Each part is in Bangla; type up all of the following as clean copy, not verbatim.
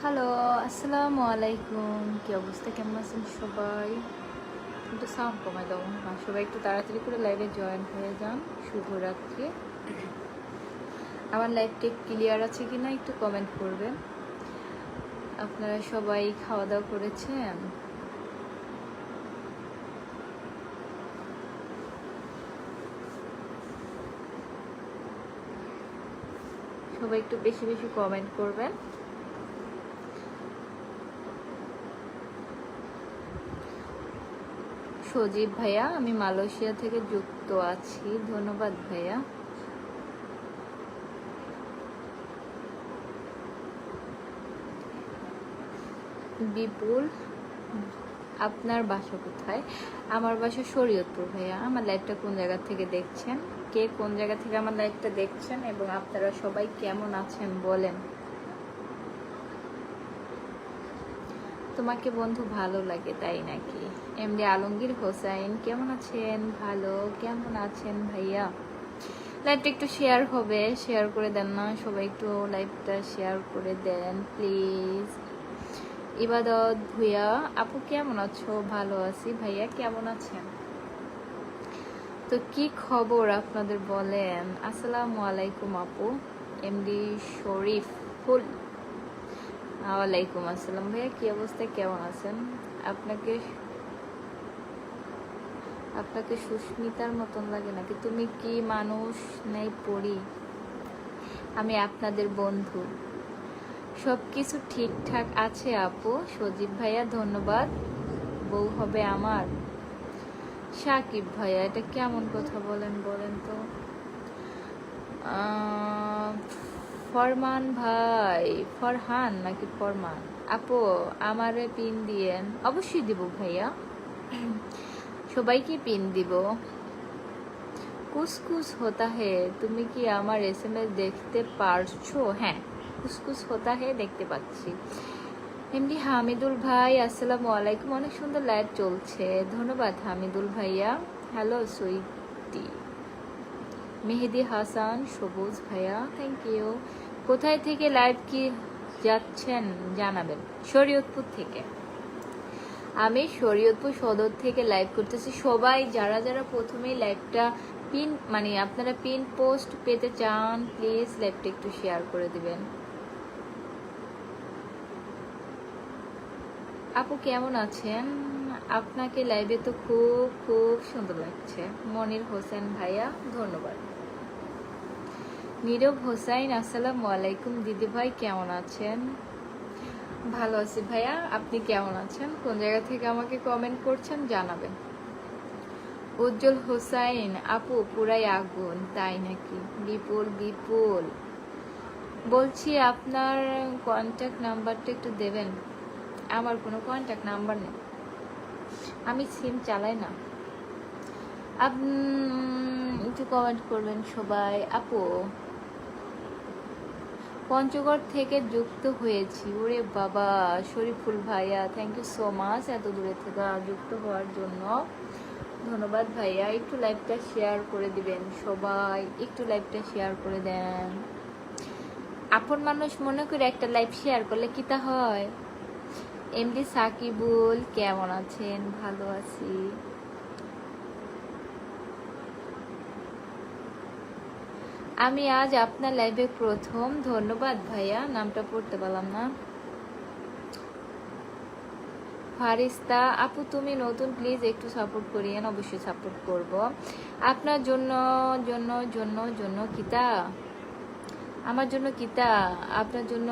হ্যালো, আসসালামু আলাইকুম। কি অবস্থা, কেমন আছেন সবাই? একটু সাউন্ড কমায় দাও। সবাই একটু তাড়াতাড়ি করে লাইভে জয়েন হয়ে যান। শুভরাত্রি। আমার লাইভটা ক্লিয়ার আছে কিনা একটু কমেন্ট করবেন। আপনারা সবাই খাওয়া দাওয়া করেছেন? সবাই একটু বেশি বেশি কমেন্ট করবেন। সজীব ভাইয়া, আমি মালয়েশিয়া থেকে যুক্ত আছি। ধন্যবাদ ভাইয়া। বিপুল, আপনার বাসা কোথায়? আমার বাসা শরীয়তপুর ভাইয়া। আমার লাইভটা কোন জায়গা থেকে দেখছেন, কে কোন জায়গা থেকে আমার লাইভটা দেখছেন, এবং আপনারা সবাই কেমন আছেন বলেন। তোমাকে বন্ধু ভালো লাগে তাই নাকি? এমডি আলমগীর হোসেন, কেমন আছেন? ভালো। কেমন আছেন ভাইয়া? লাইভটা একটু শেয়ার হবে, শেয়ার করে দেন না সবাই, একটু লাইভটা শেয়ার করে দেন প্লিজ। ইবাদত ভুইয়া, আপু কেমন আছো? ভালো আছি ভাইয়া, কেমন আছেন? তো কি খবর আপনাদের বলেন। আসসালামু আলাইকুম আপু। এমডি শরীফ ফুল, ওয়ালাইকুম আসসালাম ভাইয়া, কি অবস্থা, কেমন আছেন? আপনাকে আপনাকে সুস্মিতার মতন লাগে নাকি? তুমি কি মানুষ নাই পড়ি? আমি আপনাদের বন্ধু। সব কিছু ঠিকঠাক আছে আপু? সজীব ভাইয়া ধন্যবাদ। বউ হবে আমার? সাকিব ভাইয়া, এটা কেমন কথা বলেন বলেন তো। ফরমান ভাই, ফরহান নাকি ফরমান? আপু আমারে পিন দিয়েন। অবশ্যই দিব ভাইয়া, সবাইকে পিন দিব। কুসকুস হোতা হে, তুমি কি আমার SMS দেখতে পারছো? হ্যাঁ, কুসকুস হোতা হে দেখতে পাচ্ছি। এমডি হামিদুল ভাই, আসসালামু আলাইকুম। অনেক সুন্দর লাইভ চলছে, ধন্যবাদ হামিদুল ভাইয়া। হ্যালো সুইটি। মেহেদি হাসান সবুজ ভাইয়া, থ্যাংক ইউ। কোথায় থেকে লাইভ কি যাচ্ছেন জানাবেন। শরীয়তপুর থেকে। আমি শরীয়তপুর সদর থেকে লাইভ করতেছি। সবাই যারা যারা প্রথমেই লাইভটা পিন আপনারা পিন পোস্ট পেতে চান প্লিজ লাইভটা একটু শেয়ার করে দিবেন। আপু কেমন আছেন? আপনাকে লাইভে তো খুব খুব সুন্দর লাগছে। মনির হোসেন ভাইয়া ধন্যবাদ। নীরব হোসাইন, আসসালামু আলাইকুম দিদি ভাই, কেমন আছেন? ভালো আছি ভাইয়া, আপনি কেমন আছেন? কোন জায়গা থেকে আমাকে কমেন্ট করছেন জানাবেন। উজ্জ্বল হোসাইন, আপু পুরাই আগুন তাই নাকি? বিপুল, বিপুল বলছি আপনার কন্ট্যাক্ট নাম্বারটা একটু দেবেন। আমার কোনো কন্ট্যাক্ট নাম্বার নেই, আমি সিম চালাই না। একটু কমেন্ট করবেন সবাই। আপু পঞ্চগড় থেকে যুক্ত হয়েছি। ওরে বাবা, শরীফুল ভাইয়া থ্যাংক ইউ সো মাচ এত দূরে থেকে যুক্ত হওয়ার জন্য। ধন্যবাদ ভাইয়া। একটু লাইভটা শেয়ার করে দিবেন সবাই, একটু লাইভটা শেয়ার করে দেন। আপন মানুষ মনে করে একটা লাইভ শেয়ার করলে কি তা হয়? এমডি সাকিবুল, কেমন আছেন? ভালো আছি। আমি আজ আপনার লাইভে প্রথম। ধন্যবাদ ভাইয়া, নামটা পড়তে পারলাম না। ফারিস্তা, আপু তুমি নতুন, প্লিজ একটু সাপোর্ট করিয়েন। অবশ্যই সাপোর্ট করব আপনার জন্য জন্য জন্য জন্য কিতা, আমার জন্য কিতা, আপনার জন্য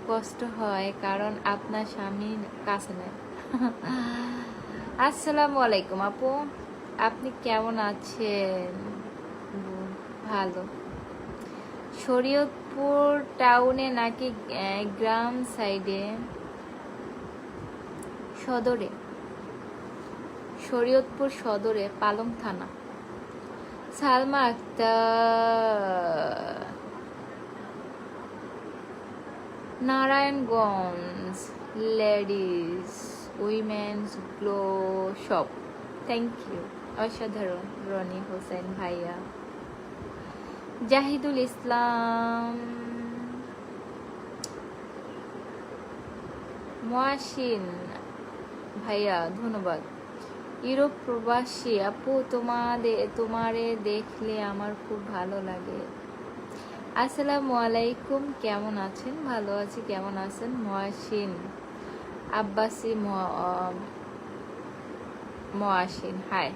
কষ্ট হয় কারণ আপনার স্বামী কাছে নেই। আসসালামু আলাইকুম আপু, আপনি কেমন আছেন? ভালো। শরীয়তপুর টাউনে নাকি গ্রাম সাইডে? সদরে, শরীয়তপুর সদরে, পালং থানা। Salma Akter, Narayanganj ladies women's glow shop, thank you. অসাধারণ রনি হোসেন ভাইয়া। জাহিদুল ইসলাম, মহাসিন ভাইয়া ধন্যবাদ। ইউরোপ প্রবাসী আপু, তোমারে দেখলে আমার খুব ভালো লাগে। আসসালামু আলাইকুম, কেমন আছেন? ভালো আছি, কেমন আছেন? মহাসিন আব্বাসী মহাসিন হাই।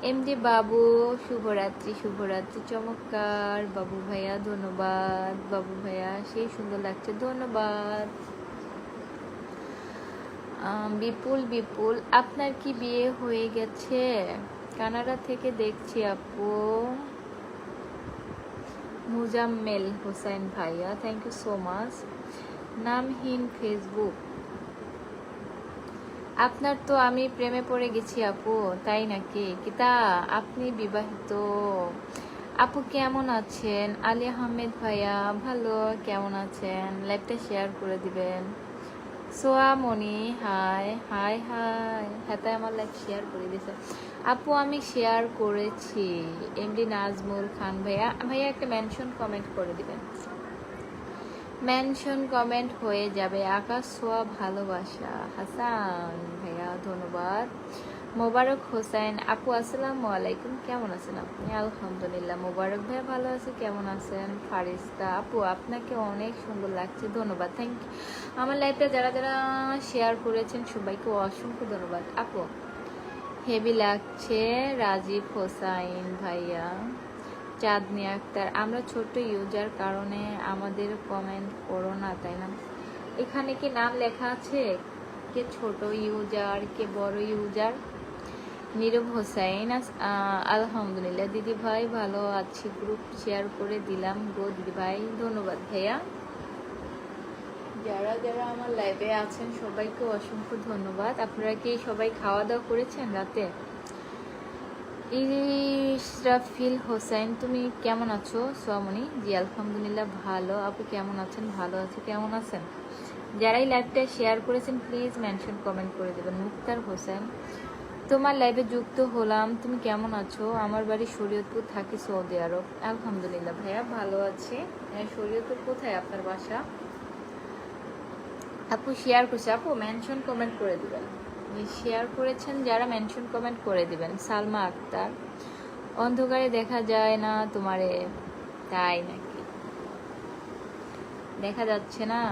এমডি বাবু শুভরাত্রি, শুভরাত্রি, চমৎকার বাবু ভাইয়া, ধন্যবাদ বাবু ভাইয়া, সেই সুন্দর লাগছে, ধন্যবাদ। বিপুল আপনার কি বিয়ে হয়ে গেছে? কানাডা থেকে দেখছি আপু। মুজাম্মেল হোসেন ভাইয়া, থ্যাংক ইউ সো মাচ। নামহীন ফেসবুক, আপনার তো আমি প্রেমে পড়ে গেছি আপু। তাই নাকি? কিতা আপনি বিবাহিত? আপু কেমন আছেন? আলী আহমেদ ভাইয়া ভালো, কেমন আছেন? লাইভটা শেয়ার করে দিবেন। সোয়ামণি হাই হাই হাই, হ্যাঁ তাই আমার লাইভ শেয়ার করে দিয়েছে আপু। আমি শেয়ার করেছি। এমডি নাজমুল খান ভাইয়া, ভাইয়া একটা মেনশন কমেন্ট করে দিবেন। মেনশন কমেন্ট হয়ে যাবে। আকাশ সোয়া ভালোবাসা, হাসান ভাইয়া ধন্যবাদ। মোবারক হোসেন আপু আসসালামু আলাইকুম, কেমন আছেন আপনি? আলহামদুলিল্লাহ। মোবারক ভাইয়া ভালো আছে, কেমন আছেন? ফারিস্তা আপু আপনাকে অনেক সুন্দর লাগছে, ধন্যবাদ, থ্যাংক ইউ। আমার লাইফটা যারা যারা শেয়ার করেছেন সবাইকে অসংখ্য ধন্যবাদ আপু। হেভি লাগছে। রাজীব হোসাইন ভাইয়া, চাঁদনি আক্তার, আমরা ছোট ইউজার কারণে আমাদের কমেন্ট করো না, তাই না? এখানে কি নাম লেখা আছে কে ছোট ইউজার কে বড় ইউজার? নীরব হোসাইন আলহামদুলিল্লাহ দিদি ভাই ভালো আছি, গ্রুপ শেয়ার করে দিলাম গো দিদি ভাই, ধন্যবাদ ভাইয়া। যারা যারা আমার লাইভে আছেন সবাইকে অসংখ্য ধন্যবাদ। আপনারা কি সবাই খাওয়া দাওয়া করেছেন রাতে? ইসরাফিল হোসেন তুমি কেমন আছো? সোয়ামণি জি আলহামদুলিল্লাহ ভালো। আপু কেমন আছেন? ভালো আছে, কেমন আছেন? যারাই লাইভটা শেয়ার করেছেন প্লিজ মেনশন কমেন্ট করে দেবেন। মুক্তার হোসেন তোমার লাইভে যুক্ত হলাম, তুমি কেমন আছো? আমার বাড়ি শরীয়তপুর, থাকি সৌদি আরব। আলহামদুলিল্লাহ ভাইয়া ভালো আছি। শরীয়তপুর কোথায় আপনার বাসা? আপু শেয়ার করছে, আপু মেনশন কমেন্ট করে দিবেন। শেয়ার করেছেন যারা মেনশন কমেন্ট করে দিবেন। সালমা আক্তার অন্ধকারে দেখা যায় না তোমারে, তাই নাকি? দেখা যাচ্ছে না?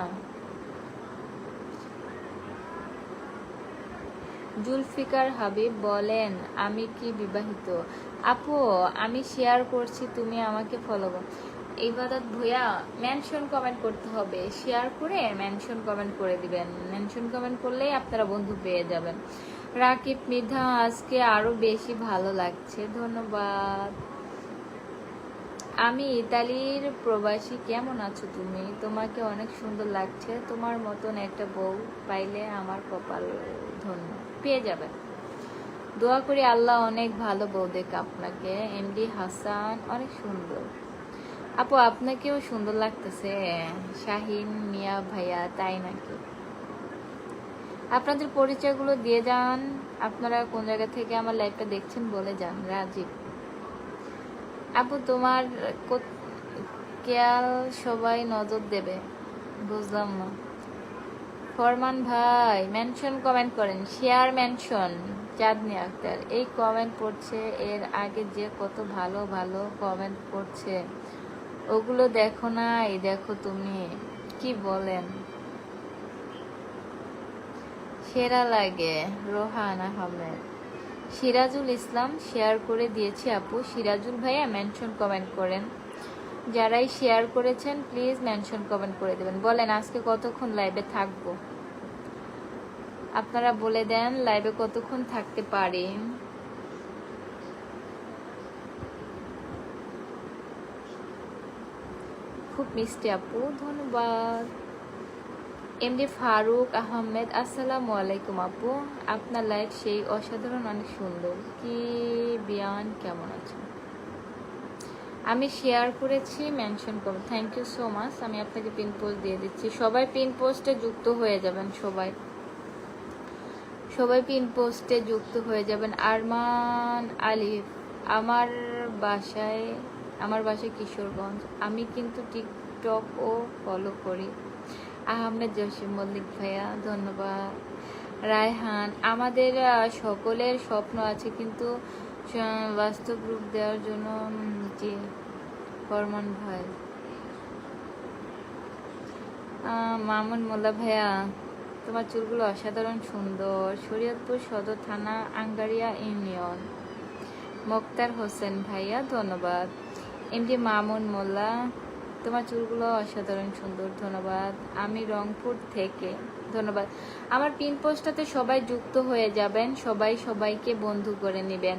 জুলফিকার হাবিব বলেন আমি কি বিবাহিত? আপু আমি শেয়ার করছি, তুমি আমাকে ফলো করো। ইবাদত ভুয়া মেনশন কমেন্ট করতে হবে, শেয়ার করে মেনশন কমেন্ট করে দিবেন। মেনশন কমেন্ট করলেই আপনারা বন্ধু পেয়ে যাবেন। রাকিব মৃধা আজকে আরো বেশি ভালো লাগছে, ধন্যবাদ। আমি ইতালির প্রবাসী, কেমন আছো তুমি? তোমাকে অনেক সুন্দর লাগছে, তোমার মতন একটা বউ পাইলে আমার কপাল ধন্য, পেয়ে যাবেন। দোয়া করি আল্লাহ অনেক ভালো বউ দেখ আপনাকে। এমডি হাসান অনেক সুন্দর আপু, আপনাকেও সুন্দর লাগতেছে। শাহিন মিয়া ভাইয়া তাই নাকি? আপনাদের পরিচয়গুলো দিয়ে যান, আপনারা কোন জায়গা থেকে আমার লাইভটা দেখছেন বলে যান। রাজীব আপু তোমার খেয়াল সবাই নজর দেবে, বুঝলাম না। ফরমান ভাই মেনশন কমেন্ট করেন, শেয়ার মেনশন। চাঁদনি আক্তার এই কমেন্ট পড়ছে, এর আগে যে কত ভালো ভালো কমেন্ট পড়ছে ওগুলো দেখো না, এই দেখো তুমি কি বলেন, সেরা লাগে। রোহান আহমেদ, সিরাজুল ইসলাম শেয়ার করে দিয়েছি আপু। সিরাজুল ভাইয়া মেনশন কমেন্ট করেন, যারাই শেয়ার করেছেন প্লিজ মেনশন কমেন্ট করে দেবেন। বলেন আজকে কতক্ষণ লাইভে থাকবো, আপনারা বলে দেন লাইভে কতক্ষণ থাকতে পারি। খুব মিষ্টি আপু, ধন্যবাদ। এমডি ফারুক আহমেদ আসসালামু আলাইকুম আপু, আপনার লাইভ সেই অসাধারণ, অনেক সুন্দর। কি বিয়ান কেমন আছেন? আমি শেয়ার করেছি, মেনশন করুন, থ্যাংক ইউ সো মাচ। আমি আপনাকে পিন পোস্ট দিয়ে দিচ্ছি, সবাই পিন পোস্টে যুক্ত হয়ে যাবেন। সবাই পিন পোস্টে যুক্ত হয়ে যাবেন। আরমান আলিফ আমার বাসায় কিশোরগঞ্জ, আমি কিন্তু টিকটকও ফলো করি। আহমেদ জসিম মল্লিক ভাইয়া ধন্যবাদ। রায়হান, আমাদের সকলের স্বপ্ন আছে কিন্তু বাস্তব রূপ দেওয়ার জন্য জি ফরমান ভাই। মামুন মোল্লা ভাইয়া, তোমার চুলগুলো অসাধারণ সুন্দর। শরীয়তপুর সদর থানা, আঙ্গারিয়া ইউনিয়ন। মোক্তার হোসেন ভাইয়া ধন্যবাদ। এমডি মামুন মোল্লা, তোমার চুলগুলো অসাধারণ সুন্দর, ধন্যবাদ। আমি রংপুর থেকে, ধন্যবাদ। আমার পিন পোস্টটাতে সবাই যুক্ত হয়ে যাবেন, সবাই সবাইকে বন্ধু করে নেবেন।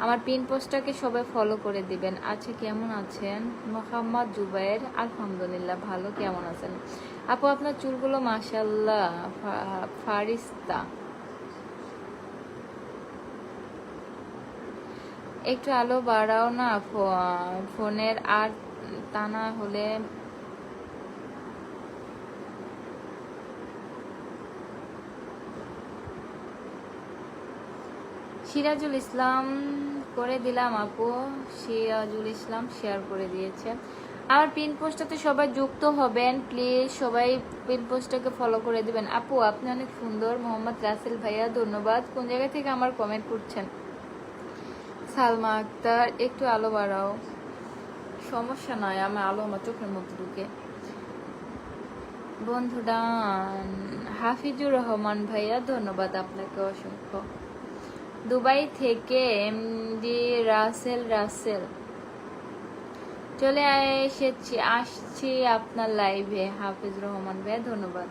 আমার পিন পোস্টটাকে সবাই ফলো করে দিবেন। আচ্ছা, কেমন আছেন? মোহাম্মদ জুবাইর, আলহামদুলিল্লাহ ভালো। কেমন আছেন আপু? আপনার চুলগুলো মাশাআল্লাহ। ফারিস্তা, একটু আলো বাড়াও না ফোনের, আর তা না হলে সিরাজুল ইসলাম করে দিলাম আপু। সিরাজুল ইসলাম শেয়ার করে দিয়েছে। আমার পিন পোস্টটাতে সবাই যুক্ত হবেন প্লিজ, সবাই পিন পোস্টটাকে ফলো করে দিবেন। আপু আপনি অনেক সুন্দর। মোহাম্মদ রাসেল ভাইয়া ধন্যবাদ। কোন জায়গা থেকে আমার কমেন্ট করছেন? সালমা আক্তার, একটু আলো বাড়াও। সমস্যা নয়, আমার আলো আমার চোখের মধ্যে ঢুকে। বন্ধুদান হাফিজুর রহমান ভাইয়া ধন্যবাদ আপনাকে অসংখ্য। দুবাই থেকে এমডি রাসেল, চলে আসছি আপনার লাইভে। হাফিজ রহমান ভাইয়া ধন্যবাদ।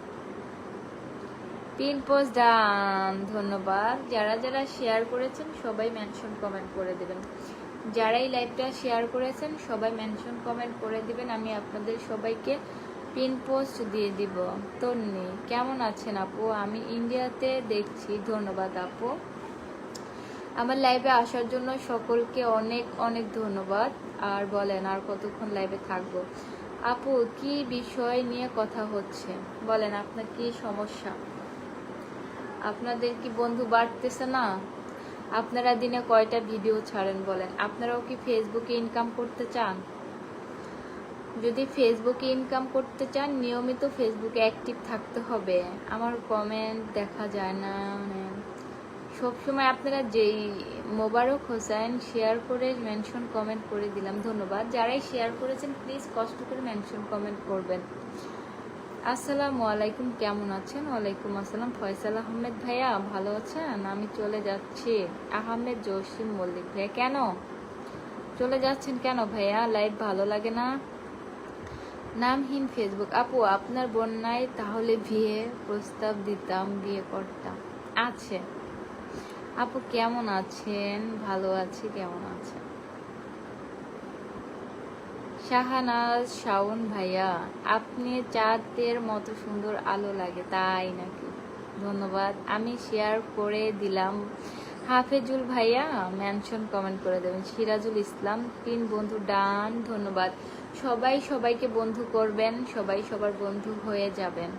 পিন পোস্ট ডান, ধন্যবাদ। যারা যারা শেয়ার করেছেন সবাই মেনশন কমেন্ট করে দেবেন। যারা এই লাইভটা শেয়ার করেছেন সবাই মেনশন কমেন্ট করে দিবেন, আমি আপনাদের সবাইকে পিন পোস্ট দিয়ে দিব। তন্নি, কেমন আছেন আপু? আমি ইন্ডিয়াতে দেখছি, ধন্যবাদ আপু। আমার লাইভে আসার জন্য সকলকে অনেক অনেক ধন্যবাদ। আর বলেন, আর কতক্ষণ লাইভে থাকবো? আপু কি বিষয় নিয়ে কথা হচ্ছে বলেন, আপনার কি সমস্যা? আপনাদের কি বন্ধু বাড়তেছে না? আপনারা দিনে কয়টা ভিডিও ছাড়েন বলেন? আপনারাও কি ফেসবুকে ইনকাম করতে চান? যদি ফেসবুকে ইনকাম করতে চান নিয়মিত ফেসবুকে অ্যাক্টিভ থাকতে হবে। আমার কমেন্ট দেখা যায় না, মানে সবসময় আপনারা যেই মোবারক হোসেন শেয়ার করে মেনশন কমেন্ট করে দিলাম, ধন্যবাদ। যারাই শেয়ার করেছেন প্লিজ কষ্ট করে মেনশন কমেন্ট করবেন। আসসালামু আলাইকুম, কেমন আছেন? ওয়ালাইকুম আসসালাম। ফয়সাল আহমেদ ভাইয়া ভালো আছেন? আমি চলে যাচ্ছি। আহমেদ জসিম মল্লিক ভাইয়া, কেন চলে যাচ্ছেন কেন ভাইয়া? লাইভ ভালো লাগে না? নামহীন ফেসবুক, আপু আপনার বন্যায় তাহলে বিয়ে প্রস্তাব দিতাম, বিয়ে করতাম। আছে আপু, কেমন আছেন? ভালো আছি, কেমন আছেন? শাহানাজ শাওন ভাইয়া, আপনি চাঁদের মতো সুন্দর আলো লাগে, তাই নাকি? ধন্যবাদ, আমি শেয়ার করে দিলাম। হাফেজুল ভাইয়া মেনশন কমেন্ট করে দেবেন। সিরাজুল ইসলাম, তিন বন্ধু ডান, ধন্যবাদ। সবাই সবাইকে বন্ধু করবেন, সবাই সবার বন্ধু হয়ে যাবেন।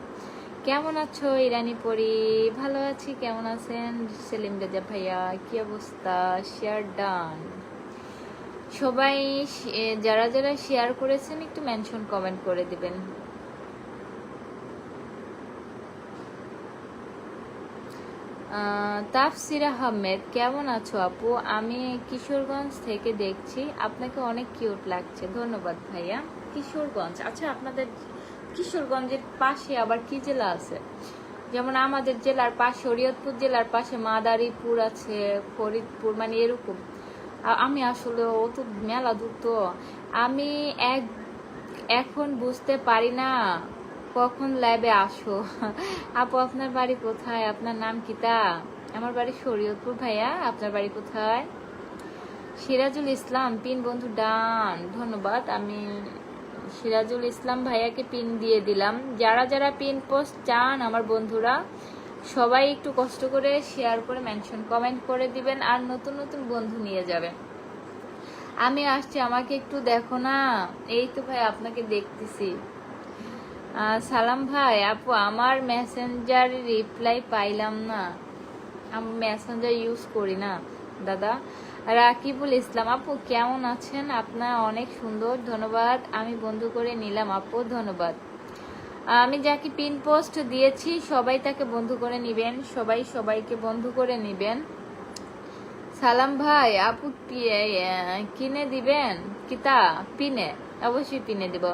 কেমন আছো ইরানি পরি? ভালো আছি, কেমন আছেন? সেলিম রেজা ভাইয়া, কি অবস্থা? Share done. সবাই যারা যারা শেয়ার করেছেন একটু মেনশন কমেন্ট করে দিবেন। তাফসির আহমেদ, কেমন আছো আপু? আমি কিশোরগঞ্জ থেকে দেখছি, আপনাকে অনেক কিউট লাগছে। ধন্যবাদ ভাইয়া। কিশোরগঞ্জ, আচ্ছা আপনাদের কিশোরগঞ্জের পাশে আবার কি জেলা আছে? যেমন আমাদের জেলার পাশে শরীয়তপুর জেলার পাশে মাদারীপুর আছে, ফরিদপুর, মানে এরকম। আমি আসলে ও তো মেলা দূর, তো আমি এখন বুঝতে পারি না কখন লাইভে আসো। আপু আপনার বাড়ি কোথায়? আপনার নাম কি? তা আমার বাড়ি শরীয়তপুর ভাইয়া, আপনার বাড়ি কোথায়? সিরাজুল ইসলাম, পিন বন্ধু ডান, ধন্যবাদ। আমি সিরাজুল ইসলাম ভাইয়াকে পিন দিয়ে দিলাম। যারা যারা পিন পোস্ট চান আমার বন্ধুরা সবাই একটু কষ্ট করে শেয়ার করে মেনশন কমেন্ট করে দিবেন, আর নতুন নতুন বন্ধু নিয়ে যাবেন। আমি আসছি, আমাকে একটু দেখো না। এই তো ভাই আপনাকে দেখতেছি। সালাম ভাই, আপু আমার মেসেঞ্জার রিপ্লাই পাইলাম না, আমি মেসেঞ্জার ইউজ করি না দাদা। রাকিবুল ইসলাম, আপু কেমন আছেন? আপনার অনেক সুন্দর, ধন্যবাদ। আমি বন্ধু করে নিলাম আপু, ধন্যবাদ। আমি যাকে পিন পোস্ট দিয়েছি সবাই তাকে বন্ধু করে নিবেন, সবাই সবাইকে বন্ধু করে নিবেন। সালাম ভাই, আপু কিনে দিবেন কিতা? পিনে, অবশ্যই পিনে দিব।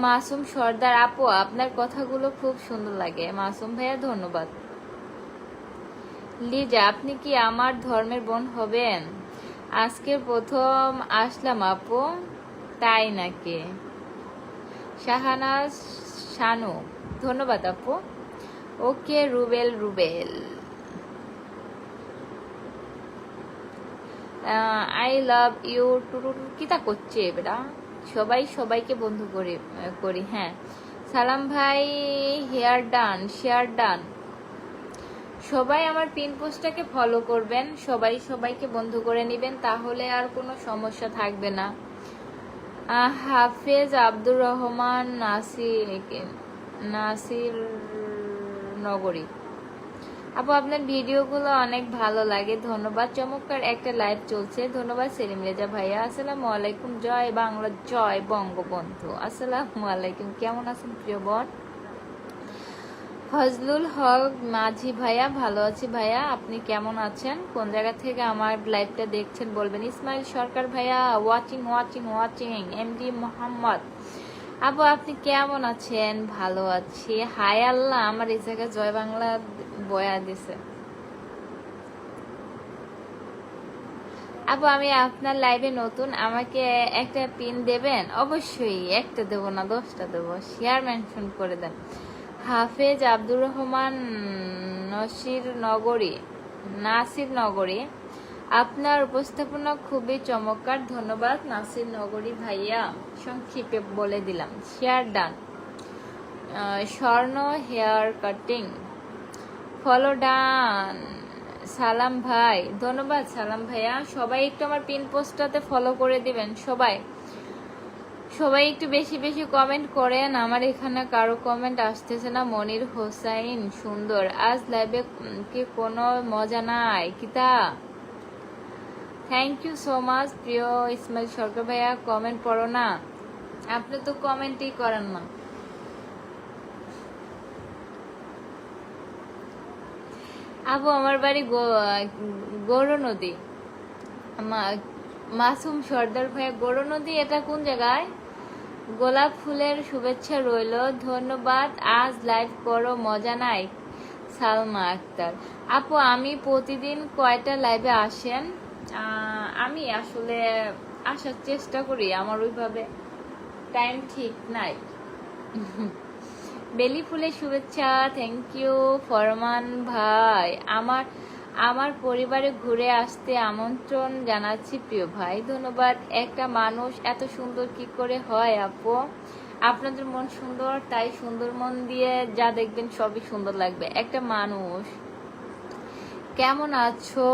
মাসুম সর্দার, আপু আপনার কথাগুলো খুব সুন্দর লাগে। মাসুম ভাইয়া ধন্যবাদ। লিজা, আপনি কি আমার ধর্মের বোন হবেন? আজকে প্রথম আসলাম আপু। তাই নাকি? শাহানাজ শানু, ধন্যবাদ আপু। Okay Rubel Rubel, I love you too. কিতা করছে বেটা? সবাই সবাইকে বন্ধু করি। হ্যাঁ সালাম ভাই, হেয়ার ডান শেয়ার ডান। সবাই আমার পিন পোস্টটাকে ফলো করবেন, সবাই সবাইকে বন্ধু করে নেবেন, তাহলে আর কোনো সমস্যা থাকবে না। হাফেজ আব্দুর রহমান নাসির নগরী, আপু আপনার ভিডিওগুলো অনেক ভালো লাগে, ধন্যবাদ। চমৎকার একটা লাইভ চলছে, ধন্যবাদ। সেলিম রেজা ভাইয়া, আসসালামু আলাইকুম। জয় বাংলা, জয় বঙ্গবন্ধু। আসসালামু আলাইকুম, কেমন আছেন প্রিয় বোন? ফজলুল হক মাঝি ভাইয়া, ভালো আছি ভাইয়া, আপনি কেমন আছেন? কোন জায়গা থেকে আমার লাইভটা দেখছেন বলবেন। ইসমাইল সরকার ভাইয়া, watching watching watching. MD Mohammad, আপু আপনি কেমন আছেন? ভালো আছি। হাই আল্লাহ, আমার এই জায়গায় জয় বাংলা বয়া দিছে। আপু আমি আপনার লাইভে নতুন, আমাকে একটা পিন দেবেন? অবশ্যই, একটা দেবো না 10টা দেবো, শেয়ার মেনশন করে দেন। হাফেজ আব্দুর রহমান নাসির নগরী, আপনার উপস্থাপনা খুবই চমৎকার, ধন্যবাদ নাসির নগরী ভাইয়া। সংক্ষেপে বলে দিলাম, শেয়ার ডান। স্বর্ণ হেয়ার কাটিং, ফলো ডান। সালাম ভাই, ধন্যবাদ সালাম ভাইয়া। সবাই একটু আমার পিন পোস্টটাতে ফলো করে দিবেন, সবাই একটু বেশি বেশি কমেন্ট করেন। আমার এখানে কারো কমেন্ট আসতেছে না। মনির হোসাইন সুন্দর, আজ লাইভে কি কোনো মজা নাই কিতা? থ্যাংক ইউ সো মাচ প্রিয় ইসমাইল সরকার ভাইয়া। কমেন্ট পড়ো না, আপনি তো কমেন্টই করেন না। আপু আমার বাড়ি গৌর নদী। মাসুম সর্দার ভাইয়া, গৌর নদী এটা কোন জায়গায়? গোলাপ ফুলের শুভেচ্ছা রইল, ধন্যবাদ। আজ লাইভ করো, মজা নাই। সালমা আক্তার, আপু আমি প্রতিদিন কয়টা লাইভে আসেন? আমি আসলে আসার চেষ্টা করি, আমার ওইভাবে টাইম ঠিক নাই। বেলি ফুলের শুভেচ্ছা, থ্যাংক ইউ। ফরমান ভাই, আমার পরিবারে ঘুরে আসতে আমন্ত্রণ জানাচ্ছি প্রিয় ভাই, ধন্যবাদ। একটা মানুষ এত সুন্দর কি করে হয় আপু? আপনাদের মন সুন্দর, তাই সুন্দর মন দিয়ে যা দেখবেন সবই সুন্দর লাগবে। একটা মানুষ, কেমন আছো?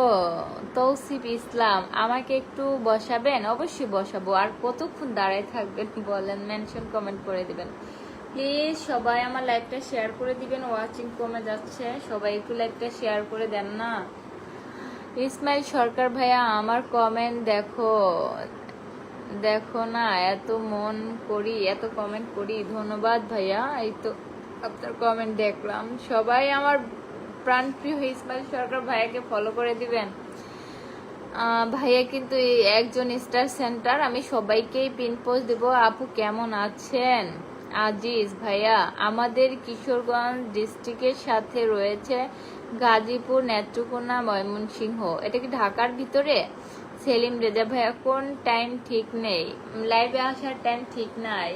তৌসিফ ইসলাম, আমাকে একটু বসাবেন? অবশ্যই বসাবো। আর কতক্ষণ দাঁড়ায় থাকবেন বলেন? মেনশন কমেন্ট করে দিবেন প্লিজ। সবাই আমার লাইভটা শেয়ার করে দিবেন, ওয়াচিং কমে যাচ্ছে, সবাই একটু লাইভটা শেয়ার করে দেন না। ইসমাইল সরকার ভাইয়া, আমার কমেন্ট দেখো না, এত কমেন্ট করি, ধন্যবাদ ভাইয়া। এই তো আপনার কমেন্ট দেখলাম। সবাই আমার প্রাণপ্রিয় ইসমাইল সরকার ভাইয়াকে ফলো করে দিবেন। ভাইয়া কিন্তু একজন স্টার সেন্টার, আমি সবাইকেই পিন পোস্ট দেবো। আপু কেমন আছেন? আজিজ ভাইয়া, আমাদের কিশোরগঞ্জ ডিস্ট্রিক্টের সাথে রয়েছে গাজীপুর, নেত্রকোনা, ময়মনসিংহ। এটা কি ঢাকার ভিতরে? সেলিম রেজা ভাইয়া, কোন টাইম ঠিক নেই, লাইভে আসার টাইম ঠিক নাই,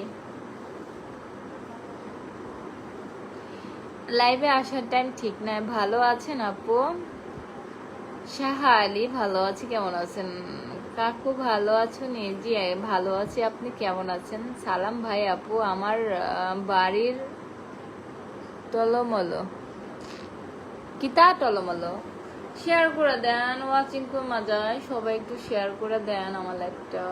লাইভে আসার টাইম ঠিক নাই। ভালো আছেন আপু? শাহা আলী, ভালো আছি, কেমন আছেন? কাকু ভালো আছো? জি ভালো আছি, আপনি কেমন আছেন? সালাম ভাই, আপু আমার বাড়ির টলমলো। কিতা টলমলো? শেয়ার করে দেন, ওয়াচিং কমা যায়, সবাই একটু শেয়ার করে দেন আমার লাইভটা।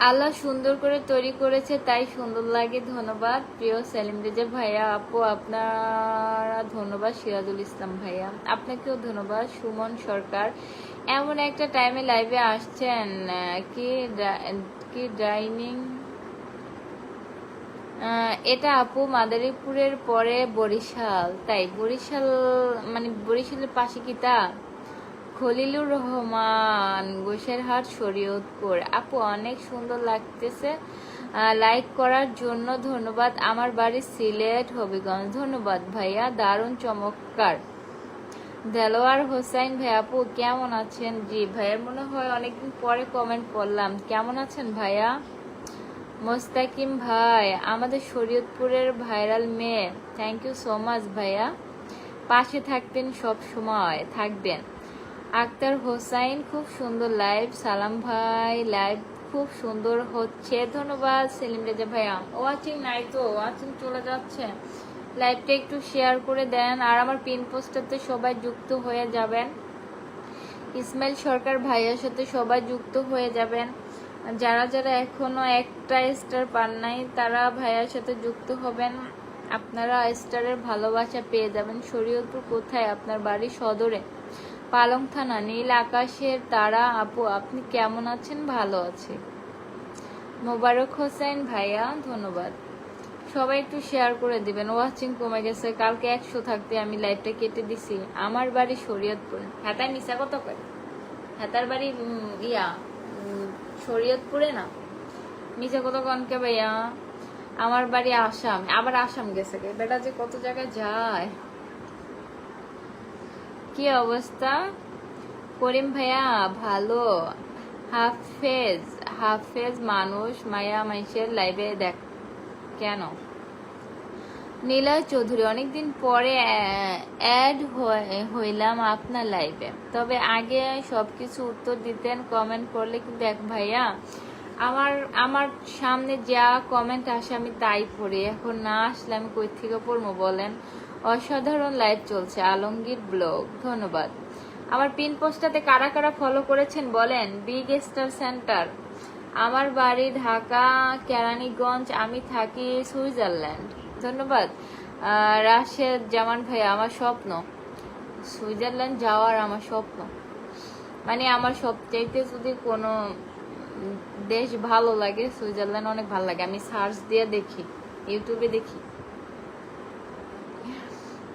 আল্লাহ সুন্দর করে তৈরি করেছে, তাই সুন্দর লাগে, ধন্যবাদ প্রিয় সেলিম রেজা ভাইয়া। আপু আপনারা ধন্যবাদ। সিরাজুল ইসলাম ভাইয়া, আপনাকেও ধন্যবাদ। সুমন সরকার, এমন একটা টাইমে লাইভে আসছেন কি ডাইনিং এটা আপু মাদারীপুরের পরে বরিশাল, তাই বরিশাল মানে বরিশালের পাশে কি তা? খলিলুর রহমান, গোসাইরহাট, শরীয়তপুর। আপু অনেক সুন্দর লাগতেছে, লাইক করার জন্য ধন্যবাদ। আমার বাড়ি সিলেট হবিগঞ্জ। ধন্যবাদ ভাইয়া, দারুণ চমৎকার। দেলোয়ার হোসাইন ভাই, আপু কেমন আছেন? জি ভাইয়ের মনে হয় অনেকদিন পরে কমেন্ট করলাম। কেমন আছেন ভাইয়া? মোস্তাকিম ভাই, আমাদের শরীয়তপুরের ভাইরাল মেয়ে। থ্যাংক ইউ সো মাচ ভাইয়া, পাশে থাকবেন, সব সময় থাকবেন। আক্তার হোসাইন, খুব সুন্দর লাইভ। সালাম ভাই, লাইভ খুব সুন্দর হচ্ছে, ধন্যবাদ। সেলিম রেজা ভাইয়া, ওয়াচিং নাই তো, ওয়াচিং চলে যাচ্ছে। লাইভটা একটু শেয়ার করে দেন, আর আমার পিন পোস্টারতে সবাই যুক্ত হয়ে যাবেন। ইসমাইল সরকার ভাইয়ার সাথে সবাই যুক্ত হয়ে যাবেন। যারা যারা এখনো একটা স্টার পান নাই তারা ভাইয়ার সাথে যুক্ত হবেন, আপনারা স্টারের ভালোবাসা পেয়ে যাবেন। শরীয়তপুর কোথায় আপনার বাড়ি? সদরে, পালং থানা, নীল আকাশের তারা। আপু আপনি কেমন আছেন? ভালো আছি। মোবারক হোসেন ভাইয়া, ধন্যবাদ। সবাই একটু শেয়ার করে দিবেন। ওয়াচিং কমে গেছে, কালকে 100 থাকতে আমি লাইভটা কেটে দিছি। আমার বাড়ি শরীয়তপুর। হ্যাঁ মিশা কত করে? হ্যাঁ বাড়ি শরীয়তপুরে না, মিশা কত কনকে ভাইয়া? আমার বাড়ি আসাম। আবার আসাম গেছে কে বেটা, যে কত জায়গায় যায়। কি অবস্থা করিম ভাইয়া? ভালো। হাফেজ, হাফেজ মানুষ মায়া মাইশের লাইভে দেখ কেন? নীলয় চৌধুরী, অনেকদিন পরে অ্যাড হইলাম আপনার লাইভে, তবে আগে সবকিছু উত্তর দিতেন, কমেন্ট করলে কিন্তু এক ভাইয়া আমার আমার সামনে যা কমেন্ট আসে আমি তাই পড়ি, এখন না আসলে আমি কই থেকে পড়বো বলেন? অসাধারণ লাইভ চলছে। আলমগীর ব্লগ, ধন্যবাদ। আমার পিন পোস্টটাতে কারা কারা ফলো করেছেন বলেন? বিগ স্টার সেন্টার, আমার বাড়ি ঢাকা কেরানীগঞ্জ, আমি থাকি সুইজারল্যান্ড। ধন্যবাদ। রাশেদ জামান ভাই, আমার স্বপ্ন সুইজারল্যান্ড যাওয়ার, আমার স্বপ্ন মানে আমার সবচাইতে যদি কোনো দেশ ভালো লাগে সুইজারল্যান্ড অনেক ভালো লাগে। আমি সার্চ দিয়ে দেখি, ইউটিউবে দেখি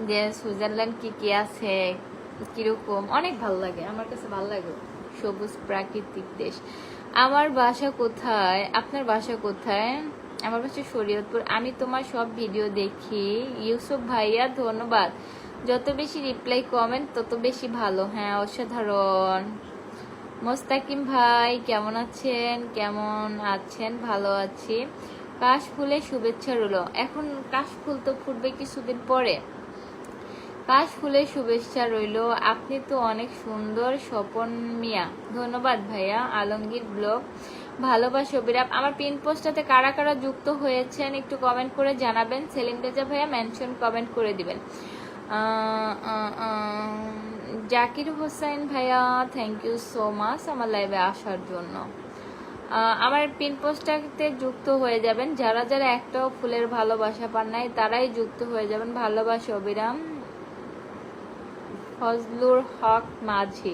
যে সুইজারল্যান্ড কি কি আছে, কিরকম, অনেক ভালো লাগে আমার কাছে, ভালো লাগে। সবুজ প্রাকৃতিক দেশ। আমার বাসা কোথায়? আপনার বাসা কোথায়? আমার বাসা শরীয়তপুর। আমি তোমার সব ভিডিও দেখি। ইউসুফ ভাইয়া, ধন্যবাদ। যত বেশি রিপ্লাই কমেন্ট তত বেশি ভালো। হ্যাঁ অসাধারণ। মোস্তাকিম ভাই কেমন আছেন? কেমন আছেন? ভালো আছি। কাশ ফুলের শুভেচ্ছা রইল। এখন কাশ ফুল তো ফুটবে কিছুদিন পরে। কাশ ফুলের শুভেচ্ছা রইল। আপনি তো অনেক সুন্দর। স্বপন মিয়া, ধন্যবাদ ভাইয়া। আলমগীর ব্লগ, ভালোবাসা বিরাপ। আমার পিন পোস্টটাতে কারা কারা যুক্ত হয়েছেন একটু কমেন্ট করে জানাবেন। সেলিম রেজা ভাইয়া মেনশন কমেন্ট করে দিবেন। জাকির হোসেন ভাইয়া, থ্যাংক ইউ সো মাচ আমার লাইভে আসার জন্য। আমার পিন পোস্টটাতে যুক্ত হয়ে যাবেন। যারা যারা একটাও ফুলের ভালোবাসা পান নাই তারাই যুক্ত হয়ে যাবেন। ভালোবাসা অবিরাম। ফজলুর হক মাঝি,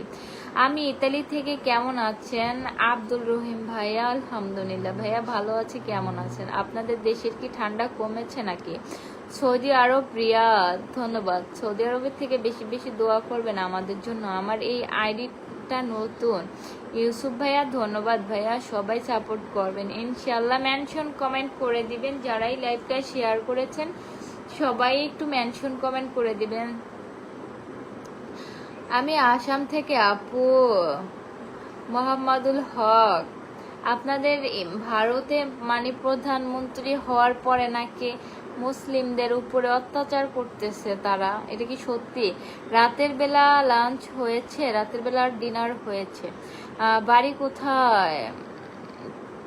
আমি ইতালি থেকে। কেমন আছেন? আব্দুল রহিম ভাইয়া, আলহামদুলিল্লাহ ভাইয়া ভালো আছি। কেমন আছেন? আপনাদের দেশের কি ঠান্ডা কমেছে নাকি? সৌদি আরব, রিয়াদ, ধন্যবাদ। সৌদি আরবের থেকে বেশি বেশি দোয়া করবেন আমাদের জন্য। আমার এই আইডিটা নতুন। ইউসুফ ভাইয়া, ধন্যবাদ ভাইয়া। সবাই সাপোর্ট করবেন ইনশাল্লাহ। মেনশন কমেন্ট করে দিবেন। যারাই লাইভটা শেয়ার করেছেন সবাই একটু মেনশন কমেন্ট করে দিবেন। আমি আসাম থেকে আপু। মোহাম্মদুল হক, আপনাদের ভারতে মানে প্রধানমন্ত্রী হওয়ার পরে নাকি মুসলিমদের উপরে অত্যাচার করতেছে তারা, এটা কি সত্যি? রাতের বেলা লাঞ্চ হয়েছে? রাতের বেলা ডিনার হয়েছে? বাড়ি কোথায়?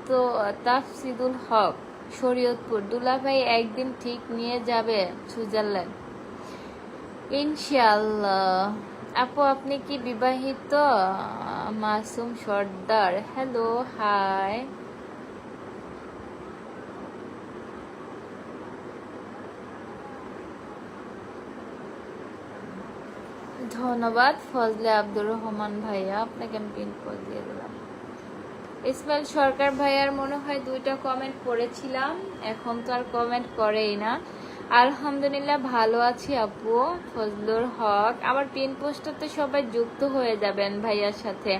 তো তাফসিদুল হক, শরীয়তপুর। দুলাভাই একদিন ঠিক নিয়ে যাবে সুইজারল্যান্ড ইনশাআল্লাহ। আপু আপনি কি বিবাহিত? মাসুম সর্দার, হ্যালো, হাই। ধন্যবাদ ফজলে আব্দুর রহমান ভাইয়া, আপনাকে আমি পিন করে দিয়ে দিলাম। ইসমাইল সরকার ভাইয়ার মনে হয় 2টা কমেন্ট পড়েছিলাম, এখন তো আর কমেন্ট করেই না। আলহামদুলিল্লাহ ভালো আছি আপু। ফজলুর হক, আমার পিন পোস্টাতে সবাই যুক্ত হয়ে যাবেন ভাইয়ার সাথে।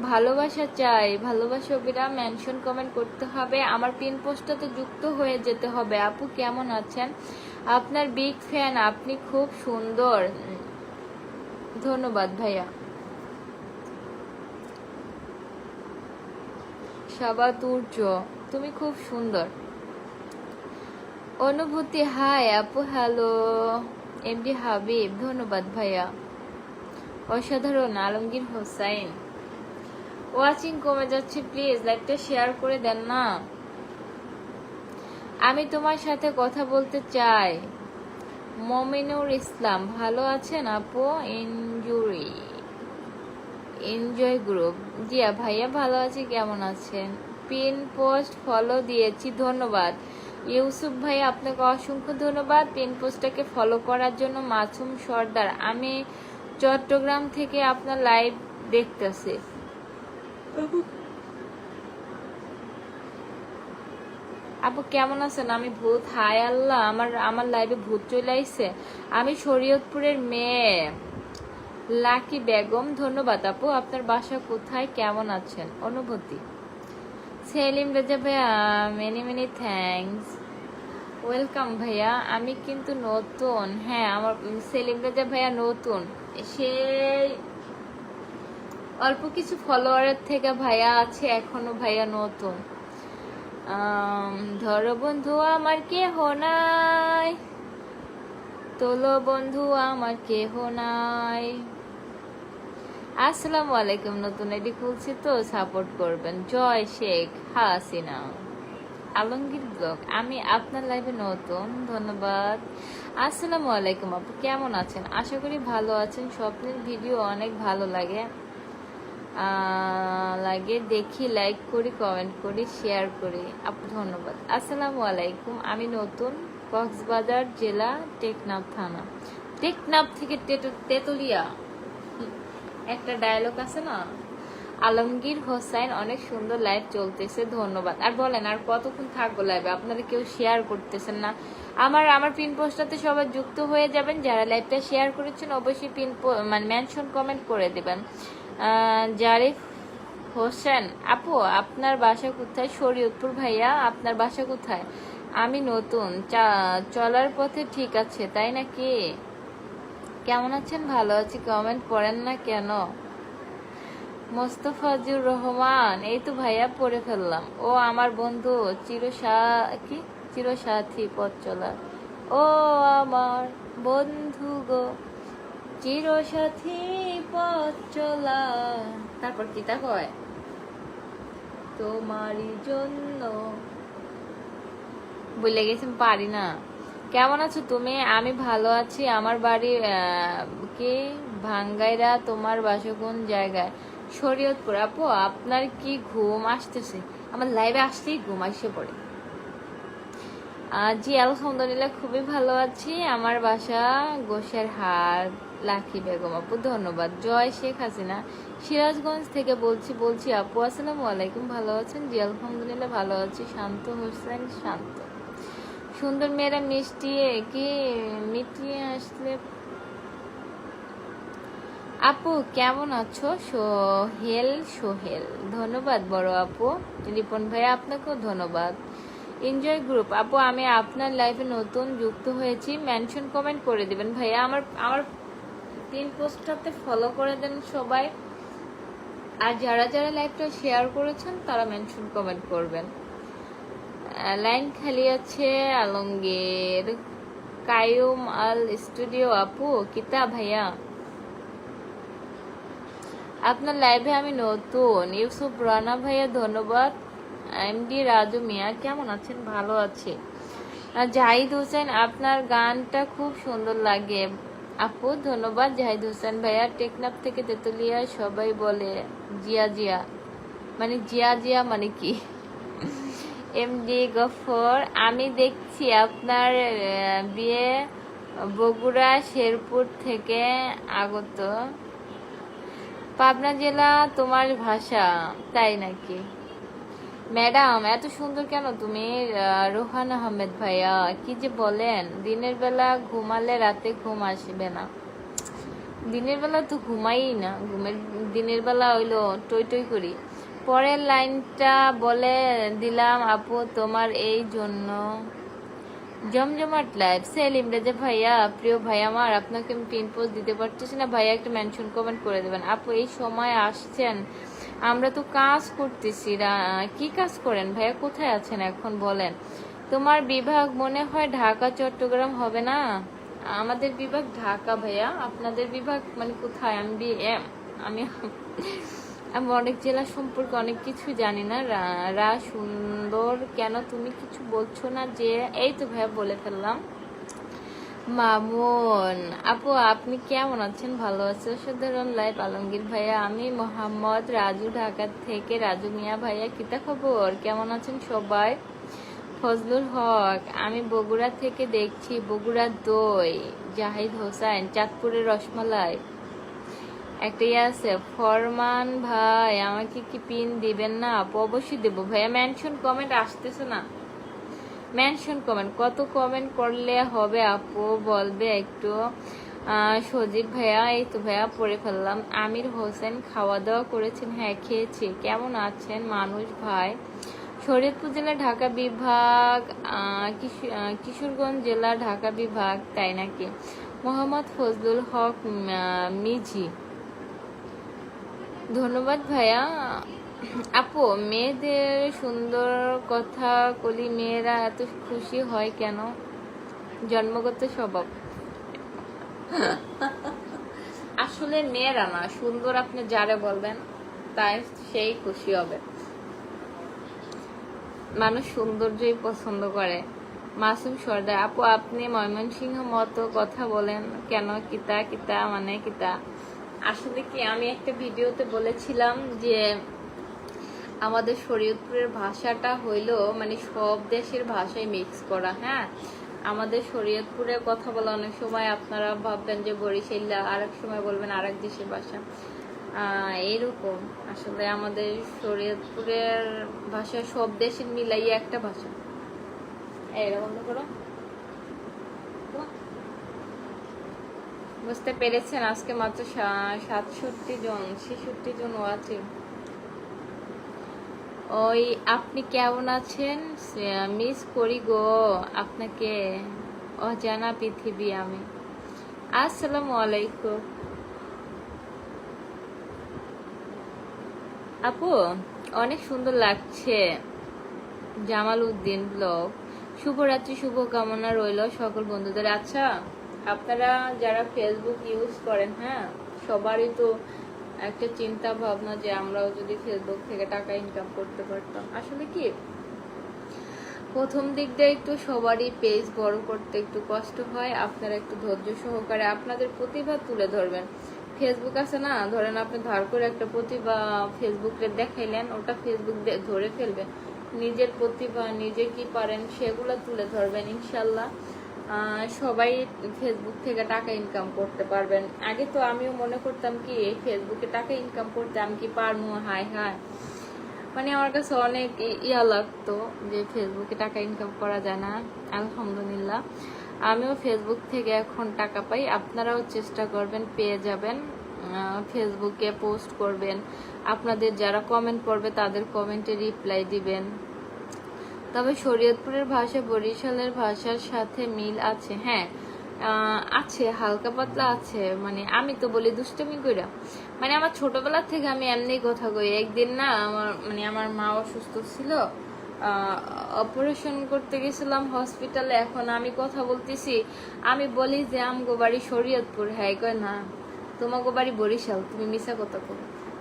ভালোবাসা চাই, ভালোবাসা অবিরাম মেনশন কমেন্ট করতে হবে, আমার পিন পোস্টাতে যুক্ত হয়ে যেতে হবে। আপু কেমন আছেন? আপনার বিগ ফ্যান, আপনি খুব সুন্দর। ধন্যবাদ ভাইয়া। সাবাতুর্য, তুমি খুব সুন্দর। অনুভূতি, হাই আপু। হ্যালো এমডি হাবিব, ধন্যবাদ ভাইয়া। অসাধারণ। আলমগীর হোসাইন, ওয়াচিং কমে যাচ্ছে, প্লিজ লাইকটা শেয়ার করে দেন না। আমি তোমার সাথে কথা বলতে চাই। মমিনুর ইসলাম, ভালো আছেন আপু? এনজয় গ্রুপ, জিয়া ভাইয়া ভালো আছি, কেমন আছেন? পিন পোস্ট ফলো দিয়েছি, ধন্যবাদ। ইউসুফ ভাই, আপনাকে অসংখ্য ধন্যবাদ পিন পোস্টটাকে ফলো করার জন্য। মাসুম সর্দার, আমি চট্টগ্রাম থেকে আপনার লাইভ দেখতেছি। আপু কেমন আছেন? আমি ভূত, হাই আল্লাহ, আমার লাইভে ভূত চলে আইছে। আমি শরীয়তপুরের মেয়ে লাকি বেগম, ধন্যবাদ আপু। আপনার বাসা কোথায়, কেমন আছেন? অনুভূতি। সেলিম রেজা ভাইয়া, মেনি মেনি থ্যাঙ্কস, ওয়েলকাম ভাইয়া। আমি কিন্তু নতুন, হ্যাঁ আমার সেলিম রেজা ভাইয়া নতুন, সেই অল্প কিছু ফলোয়ারের থেকে ভাইয়া আছে, এখনো ভাইয়া নতুন। ধরো বন্ধু আমার কেহ নাই, তোলো বন্ধু আমার কেহ নাই। আসসালামু আলাইকুম, নতুন আইডি খুলছি তো সাপোর্ট করবেন। জয় শেখ হাসিনা। আলমগীর ব্লগ, আমি আপনার লাইভে নতুন, ধন্যবাদ। আসসালামু আলাইকুম আপু, কেমন আছেন? আশা করি ভালো আছেন। স্বপ্নের ভিডিও অনেক ভালো লাগে দেখি, লাইক করি, কমেন্ট করি, শেয়ার করি আপু, ধন্যবাদ। আসসালামু আলাইকুম, আমি নতুন, কক্সবাজার জেলা, টেকনাফ থানা। টেকনাফ থেকে তেতুলিয়া, একটা ডায়লগ আছে না। আলমগীর হোসাইন, অনেক সুন্দর লাইভ চলতেছে, ধন্যবাদ। আর বলেন, আর কতক্ষণ থাকবো লাইভে? আপনারা কেউ শেয়ার করতেছেন না। আমার পিন পোস্টটাতে সবাই যুক্ত হয়ে যাবেন। যারা লাইভটা শেয়ার করেছেন অবশ্যই মানে মেনশন কমেন্ট করে দিবেন। জারিফ হোসেন, আপু আপনার বাসা কোথায়? শরীয়তপুর ভাইয়া, আপনার বাসা কোথায়? আমি নতুন, চলার পথে ঠিক আছে, তাই নাকি? কেমন আছেন? ভালো আছি। কমেন্ট পড়েন না কেন? মোস্তফাজুর রহমান, এই তো ভাইয়া পড়ে ফেললাম। ও আমার বন্ধু, চিরসাথী পথ চলা। ও আমার বন্ধু গো, চিরসাথী পথ চলা। তারপর কি তা কয়? তোমারই জন্য বলে গেছেন, পারি না। কেমন আছো তুমি? আমি ভালো আছি। আমার বাড়ি কি ভাঙ্গাইরা, তোমার বাসা কোন জায়গায়? শরীয়তপুর। আপু আপনার কি ঘুম আসতেছে? আমার লাইভে আসলেই ঘুম আসে পড়ে। জি আলহামদুলিল্লাহ খুবই ভালো আছি। আমার বাসা গোসের হাট, লাকি বেগম আপু, ধন্যবাদ। জয় শেখ হাসিনা, সিরাজগঞ্জ থেকে বলছি আপু। আসসালামু আলাইকুম, ভালো আছেন? জি আলহামদুলিল্লাহ ভালো আছি। শান্ত হোসেন, শান্ত। সুন্দর মেয়েরা মিটিয়ে আসলে। আপু কেমন আছো? সোহেল, ধন্যবাদ বড় আপু। রিপন ভাইয়া, আপনাকেও ধন্যবাদ। এনজয় গ্রুপ, আপু আমি আপনার লাইফে নতুন যুক্ত হয়েছি, মেনশন কমেন্ট করে দিবেন ভাইয়া। আমার তিন পোস্টটাতে ফলো করে দেন সবাই। আর যারা যারা লাইভটা শেয়ার করেছেন তারা মেনশন কমেন্ট করবেন। লাইন খালি আছে। আলমগীর, কায়ুম আল স্টুডিও, আপু কিতা ভাইয়া আপনার লাইভে আমি নতুন। ইউসুফ রানা ভাইয়া, ধন্যবাদ। এমডি রাজু মিয়া, কেমন আছেন? ভালো আছি। জাহিদ হোসেন, আপনার গানটা খুব সুন্দর লাগে আপু, ধন্যবাদ। জাহিদ হোসেন ভাইয়া, টেকনাফ থেকে তেতুলিয়া, সবাই বলে জিয়া মানে জিয়া মানে কি? এমডি গফর, আমি দেখছি আপনার বিয়ে বগুড়া শেরপুর থেকে আগত, পাবনা জেলা, তোমার ভাষা, তাই নাকি? ম্যাডাম এত সুন্দর কেন তুমি? রোহান আহমেদ ভাইয়া কি যে বলেন, দিনের বেলা ঘুমালে রাতে ঘুম আসবে না। দিনের বেলা তো ঘুমাই না, দিনের বেলা হইলো টই টই করি। পরের লাইনটা বলে দিলাম আপু তোমার এই জন্য জমজমাট লাইভ। সেলিম রেজা ভাইয়া, প্রিয় ভাই আমার, আপনাকে আমি পিন পোস্ট দিতে পারতেছি না ভাইয়া, একটা মেনশন কমেন্ট করে দেবেন। আপু এই সময় আসছেন? আমরা তো কাজ করতেছি। কি কাজ করেন ভাইয়া? কোথায় আছেন এখন বলেন? তোমার বিভাগ মনে হয় ঢাকা চট্টগ্রাম হবে না? আমাদের বিভাগ ঢাকা ভাইয়া। আপনাদের বিভাগ মানে কোথায়? আমি আমি অনেক জেলা সম্পর্কে অনেক কিছু জানি না। রা সুন্দর কেন তুমি কিছু বলছো না যে? এই তো ভাইয়া বলে ফেললাম। মামুন আপু আপনি কেমন আছেন? ভালো আছে? সাধারণ লাইফ আলমগীর ভাইয়া, আমি মোহাম্মদ রাজু, ঢাকা থেকে। রাজু মিয়া ভাইয়া কিতা খবর, কেমন আছেন সবাই? ফজলুল হক আমি বগুড়া থেকে দেখছি। বগুড়া দই। জাহিদ হোসেন চাঁদপুরের রসমালাই। একটাই আছে। ফরমান ভাই আমাকে কি পিন দিবেন না? আপু অবশ্যই দেবো ভাইয়া। মেনশন কমেন্ট আসতেছে না, মেনশন কমেন্ট কত কমেন্ট করলে হবে আপু বলবে একটু? সজীব ভাইয়া এই তো ভাইয়া পড়ে ফেললাম। আমির হোসেন খাওয়া দাওয়া করেছেন? হ্যাঁ খেয়েছি। কেমন আছেন মানুষ ভাই? শরীয়তপুর জেলা ঢাকা বিভাগ, কিশোরগঞ্জ জেলা ঢাকা বিভাগ, তাই নাকি? মোহাম্মদ ফজলুল হক মিজি, ধন্যবাদ ভাইয়া। আপু মেয়েদের সুন্দর কথা কলি, মেয়েরা এত খুশি হয় কেন? জন্মগত স্বভাব। আসলে মেয়েরা না সুন্দর, আপনি যারে বলবেন তাই সেই খুশি হবে। মানুষ সৌন্দর্যই পছন্দ করে। মাসুম সর্দার আপু আপনি ময়মনসিংহ মতো কথা বলেন কেন? কিতা কিতা মানে কিতা? আসলে কি আমি একটা ভিডিওতে বলেছিলাম যে আমাদের শরীয়তপুরের ভাষাটা হইলো মানে সব দেশের ভাষায় মিক্স করা। হ্যাঁ, আমাদের শরীয়তপুরে কথা বলা অনেক সময় আপনারা ভাববেন যে বরিশাল্লা, আরেক সময় বলবেন আরেক দেশের ভাষা। এইরকম আসলে আমাদের শরীয়তপুরের ভাষা সব দেশের মিলাইয়া একটা ভাষা। এরা বন্ধ করো। বুঝতে পেরেছেন? আজকে মাত্র 66 জন আছে। ওই আপনি কেমন আছেন? মিস করি গো আপনাকে, অজানা পৃথিবী আমি। আসসালামু আলাইকুম আপু, অনেক সুন্দর লাগছে। জামাল উদ্দিন ব্লগ, শুভরাত্রি শুভকামনা রইল সকল বন্ধুদের। আচ্ছা আপনারা যারা ফেসবুক ইউজ করেন, হ্যাঁ সবারই তো একটা চিন্তা ভাবনা যে আমরাও যদি ফেসবুক থেকে টাকা ইনকাম করতে পারতাম। আসলে কি প্রথম দিক দিয়ে একটু সবারই পেজ বড় করতে একটু কষ্ট হয়। আপনারা একটু ধৈর্য সহকারে আপনাদের প্রতিভা তুলে ধরবেন। ফেসবুক আছে না, ধরেন আপনি ধার করে একটা প্রতিভা ফেসবুকে দেখাইলেন, ওটা ফেসবুক ধরে ফেলবে। নিজের প্রতিভা নিজে কি পারেন সেগুলো তুলে ধরবেন, ইনশাল্লাহ সবাই ফেসবুক থেকে টাকা ইনকাম করতে পারবেন। আগে তো আমিও মনে করতাম কি ফেসবুকে টাকা ইনকাম করতে আমি কি পারবো, হাই হাই মানে আমার কাছে অনেক ইয়া লাগতো যে ফেসবুকে টাকা ইনকাম করা যায় না। আলহামদুলিল্লাহ আমিও ফেসবুক থেকে এখন টাকা পাই। আপনারাও চেষ্টা করবেন, পেয়ে যাবেন। ফেসবুকে পোস্ট করবেন, আপনাদের যারা কমেন্ট করবে তাদের কমেন্টে রিপ্লাই দিবেন। তবে শরীয়তপুরের ভাষা বরিশালের ভাষার সাথে মিল আছে? হ্যাঁ আছে, হালকা পাতলা আছে। মানে আমি তো বলি দুষ্টমি কইরা, মানে আমার ছোটবেলা থেকে আমি এমনি কথা কই। একদিন না আমার মা অসুস্থ ছিল, অপারেশন করতে গেছিলাম হসপিটালে। এখন আমি কথা বলতেছি, আমি বলি যে আমগো বাড়ি শরীয়তপুর। হ্যাঁ কয় না তোমাগো বাড়ি বরিশাল, তুমি মিশা কথা কো।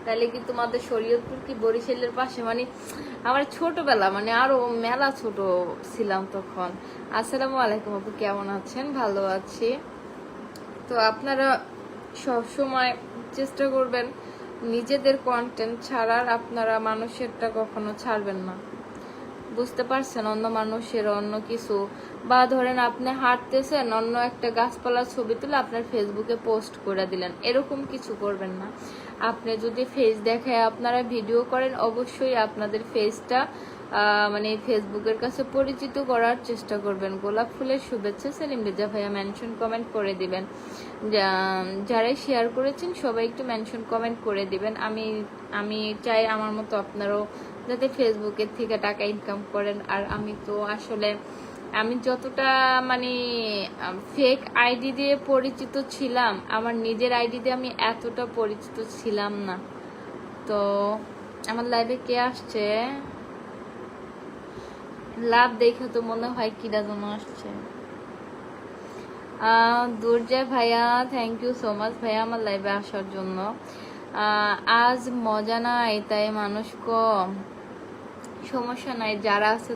তাহলে কি তোমাদের শরীয়তপুর কি বরিশালের পাশে? মানে আমার ছোটবেলা, মানে আরো মেলা ছোট ছিলাম তখন। আসসালামু আলাইকুম আপু, কেমন আছেন? ভালো আছি। তো আপনারা সব সময় চেষ্টা করবেন নিজেদের কন্টেন্ট ছাড়ার। আপনারা মানুষেরটা কখনো ছাড়বেন না, বুঝতে পারছেন? অন্য মানুষের অন্য কিছু, বা ধরেন আপনি হাঁটতেছেন অন্য একটা গাছপালার ছবি তুলে আপনার ফেসবুকে পোস্ট করে দিলেন, এরকম কিছু করবেন না। আপনি যদি ফেস দেখায় আপনারা ভিডিও করেন, অবশ্যই আপনাদের ফেসটা মানে ফেসবুকের কাছে পরিচিত করার চেষ্টা করবেন। গোলাপ ফুলের শুভেচ্ছা সেলিম রেজা ভাইয়া, মেনশন কমেন্ট করে দিবেন। যারাই শেয়ার করেছেন সবাই একটু মেনশন কমেন্ট করে দিবেন। আমি চাই আমার মতো আপনারাও যাতে ফেসবুকের থেকে টাকা ইনকাম করেন। আর আমি তো আসলে আমি যতটা মানে ফেক আইডি দিয়ে পরিচিত ছিলাম, আমার নিজের আইডি দিয়ে আমি এতটা পরিচিত ছিলাম না। তো আমার লাইভে কে আসছে? লাভ দেখে তো মনে হয় কিরা যেন আসছে। দুর্জয় ভাইয়া, থ্যাংক ইউ সো মাচ ভাইয়া আমার লাইভে আসার জন্য। আজ মজা নাই তাই মানুষ কম, সমস্যা নাই, যারা আছে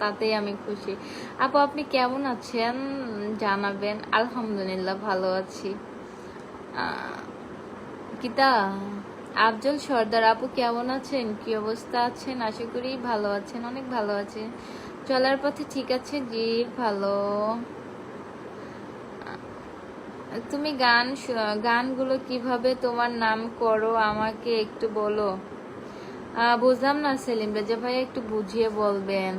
তাতেই আমি খুশি। আপু আপনি কেমন আছেন জানাবেন। আলহামদুলিল্লাহ ভালো আছি। কিতা আফজল সর্দার, আপু কেমন আছেন, কি অবস্থা আছেন? আশা করি ভালো আছেন, অনেক ভালো আছেন। চলার পথে ঠিক আছে জি ভালো। তুমি গানগুলো কিভাবে তোমার নাম করো আমাকে একটু বলো। বুঝলাম না সেলিম রেজা ভাই, একটু বুঝিয়ে বলবেন।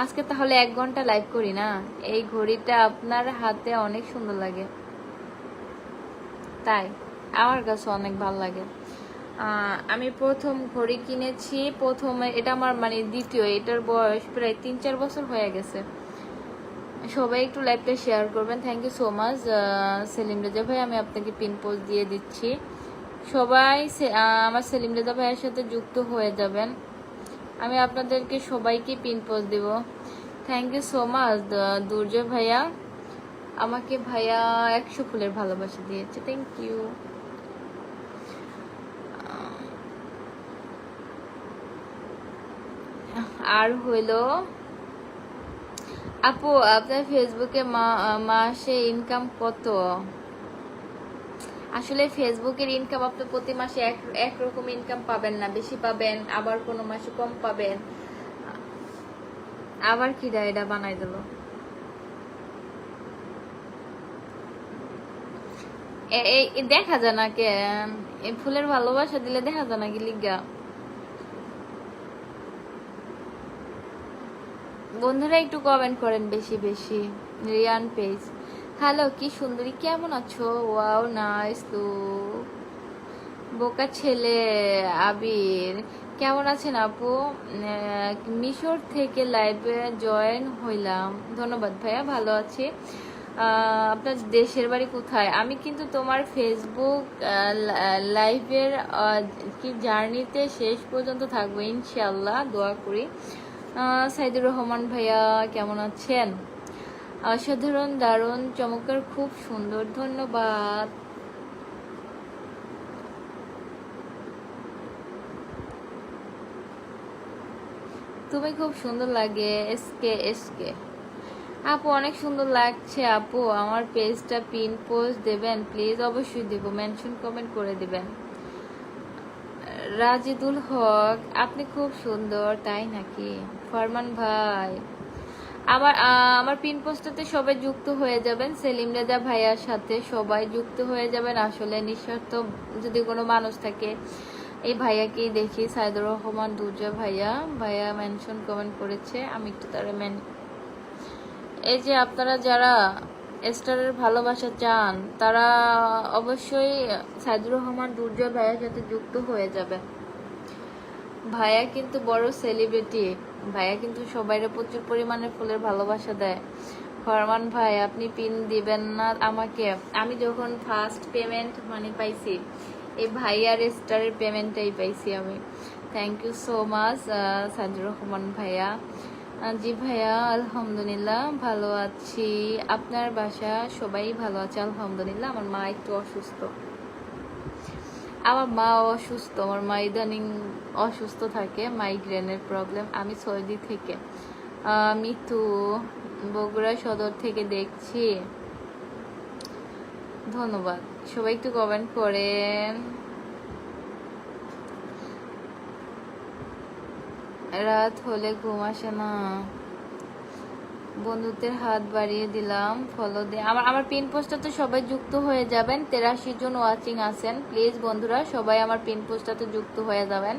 আজকে তাহলে 1 ঘন্টা লাইভ করি না? এই ঘড়িটা আপনার হাতে অনেক সুন্দর লাগে, তাই আমার কাছে অনেক ভালো লাগে। আমি প্রথম ঘড়ি কিনেছি, প্রথমে এটা আমার মানে দ্বিতীয়, এটার বয়স প্রায় 3-4 বছর হয়ে গেছে। সবাই একটু লাইভটা শেয়ার করবেন। Thank you so much Selim Reza ভাই, আমি আপনাকে পিন পোস্ট দিয়ে দিচ্ছি। সবাই আমার সেলিম রেজা ভাইয়ের সাথে যুক্ত হয়ে যাবেন। আমি আপনাদেরকে সবাইকে পিন পোস্ট দিব। থ্যাংক ইউ সো মাচ দুর্জয় ভাইয়া, আমাকে ভাইয়া 100 ফুলের ভালোবাসা দিয়েছে, থ্যাংক ইউ। আর হইল আপু আপনার ফেসবুকে মাসে ইনকাম কত? আসলে ফেসবুকের ইনকাম আপনি প্রতি মাসে একরকম ইনকাম পাবেন না, বেশি পাবেন, আবার কোনো মাসে কম পাবেন। আবার কি এটা বানাই দিল, দেখা যায় না কেন? এই ফুলের ভালোবাসা দিলে দেখা যায় না কি লিগা? বন্ধুরা একটু কমেন্ট করেন বেশি বেশি। রিয়ান পেজ, হ্যালো কি সুন্দরী, কেমন আছো? Wow nice look. বোকা ছেলে আবির, কেমন আছেন আপু? মিশর থেকে লাইভে জয়েন হইলাম, ধন্যবাদ ভাইয়া, ভালো আছি। আপনার দেশের বাড়ি কোথায়? আমি কিন্তু তোমার ফেসবুক লাইভের কি জার্নিতে শেষ পর্যন্ত থাকবো ইনশাল্লাহ, দোয়া করি। সাইদুর রহমান ভাইয়া কেমন আছেন? অসাধারণ, দারুণ, চমৎকার, খুব সুন্দর, ধন্যবাদ। তুমি খুব সুন্দর লাগে এসকে এসকে। আপু অনেক সুন্দর লাগছে আপু, আমার পেজটা পিন পোস্ট দেবেন প্লিজ? অবশ্যই দেব, মেনশন কমেন্ট করে দিবেন। রাজিদুল হক, আপনি খুব সুন্দর, তাই নাকি? ফরমান ভাই, আমার পিন পোস্টটাতে সবাই যুক্ত হয়ে যাবেন, সেলিম রেজা ভাইয়ার সাথে সবাই যুক্ত হয়ে যাবেন। আসলে নিঃস্বার্থ যদি কোনো মানুষ থাকে, এই ভাইয়াকেই দেখি, সাইদুর রহমান দুর্জয় ভাইয়া মেনশন কমেন্ট করেছে, আমি একটু তারা এই যে আপনারা যারা স্টারের ভালোবাসা চান তারা অবশ্যই সাইদুর রহমান দুর্জয় ভাইয়ার সাথে যুক্ত হয়ে যাবেন। ভাইয়া কিন্তু বড় সেলিব্রিটি, ভাইয়া কিন্তু সবাইরে প্রচুর পরিমাণে ফুলের ভালোবাসা দেয়। ফরমান ভাই আপনি পিন দিবেন না আমাকে? আমি যখন ফার্স্ট পেমেন্ট মানে পাইছি, এই ভাইয়ার স্টারের পেমেন্টটাই পাইছি আমি। Thank you so much Saidur Rahman ভাইয়া। জি ভাইয়া আলহামদুলিল্লাহ ভালো আছি, আপনার বাসা সবাই ভালো আছে আলহামদুলিল্লাহ। আমার মা একটু অসুস্থ, আমার মা অসুস্থ, আমার মা ইদানিং অসুস্থ থাকে, মাইগ্রেনের প্রবলেম। আমি সৌদি থেকে, মিতু বগুড়া সদর থেকে দেখছি, ধন্যবাদ। সবাই একটু কমেন্ট করেন। রাত হলে ঘুম আসে না, বন্ধুদের হাত বাড়িয়ে দিলাম, ফলো দিয়ে আমার পিন পোস্টটাতে সবাই যুক্ত হয়ে যাবেন। 83 জন ওয়াচিং আছেন, প্লিজ বন্ধুরা সবাই আমার পিন পোস্টটাতে যুক্ত হয়ে যাবেন।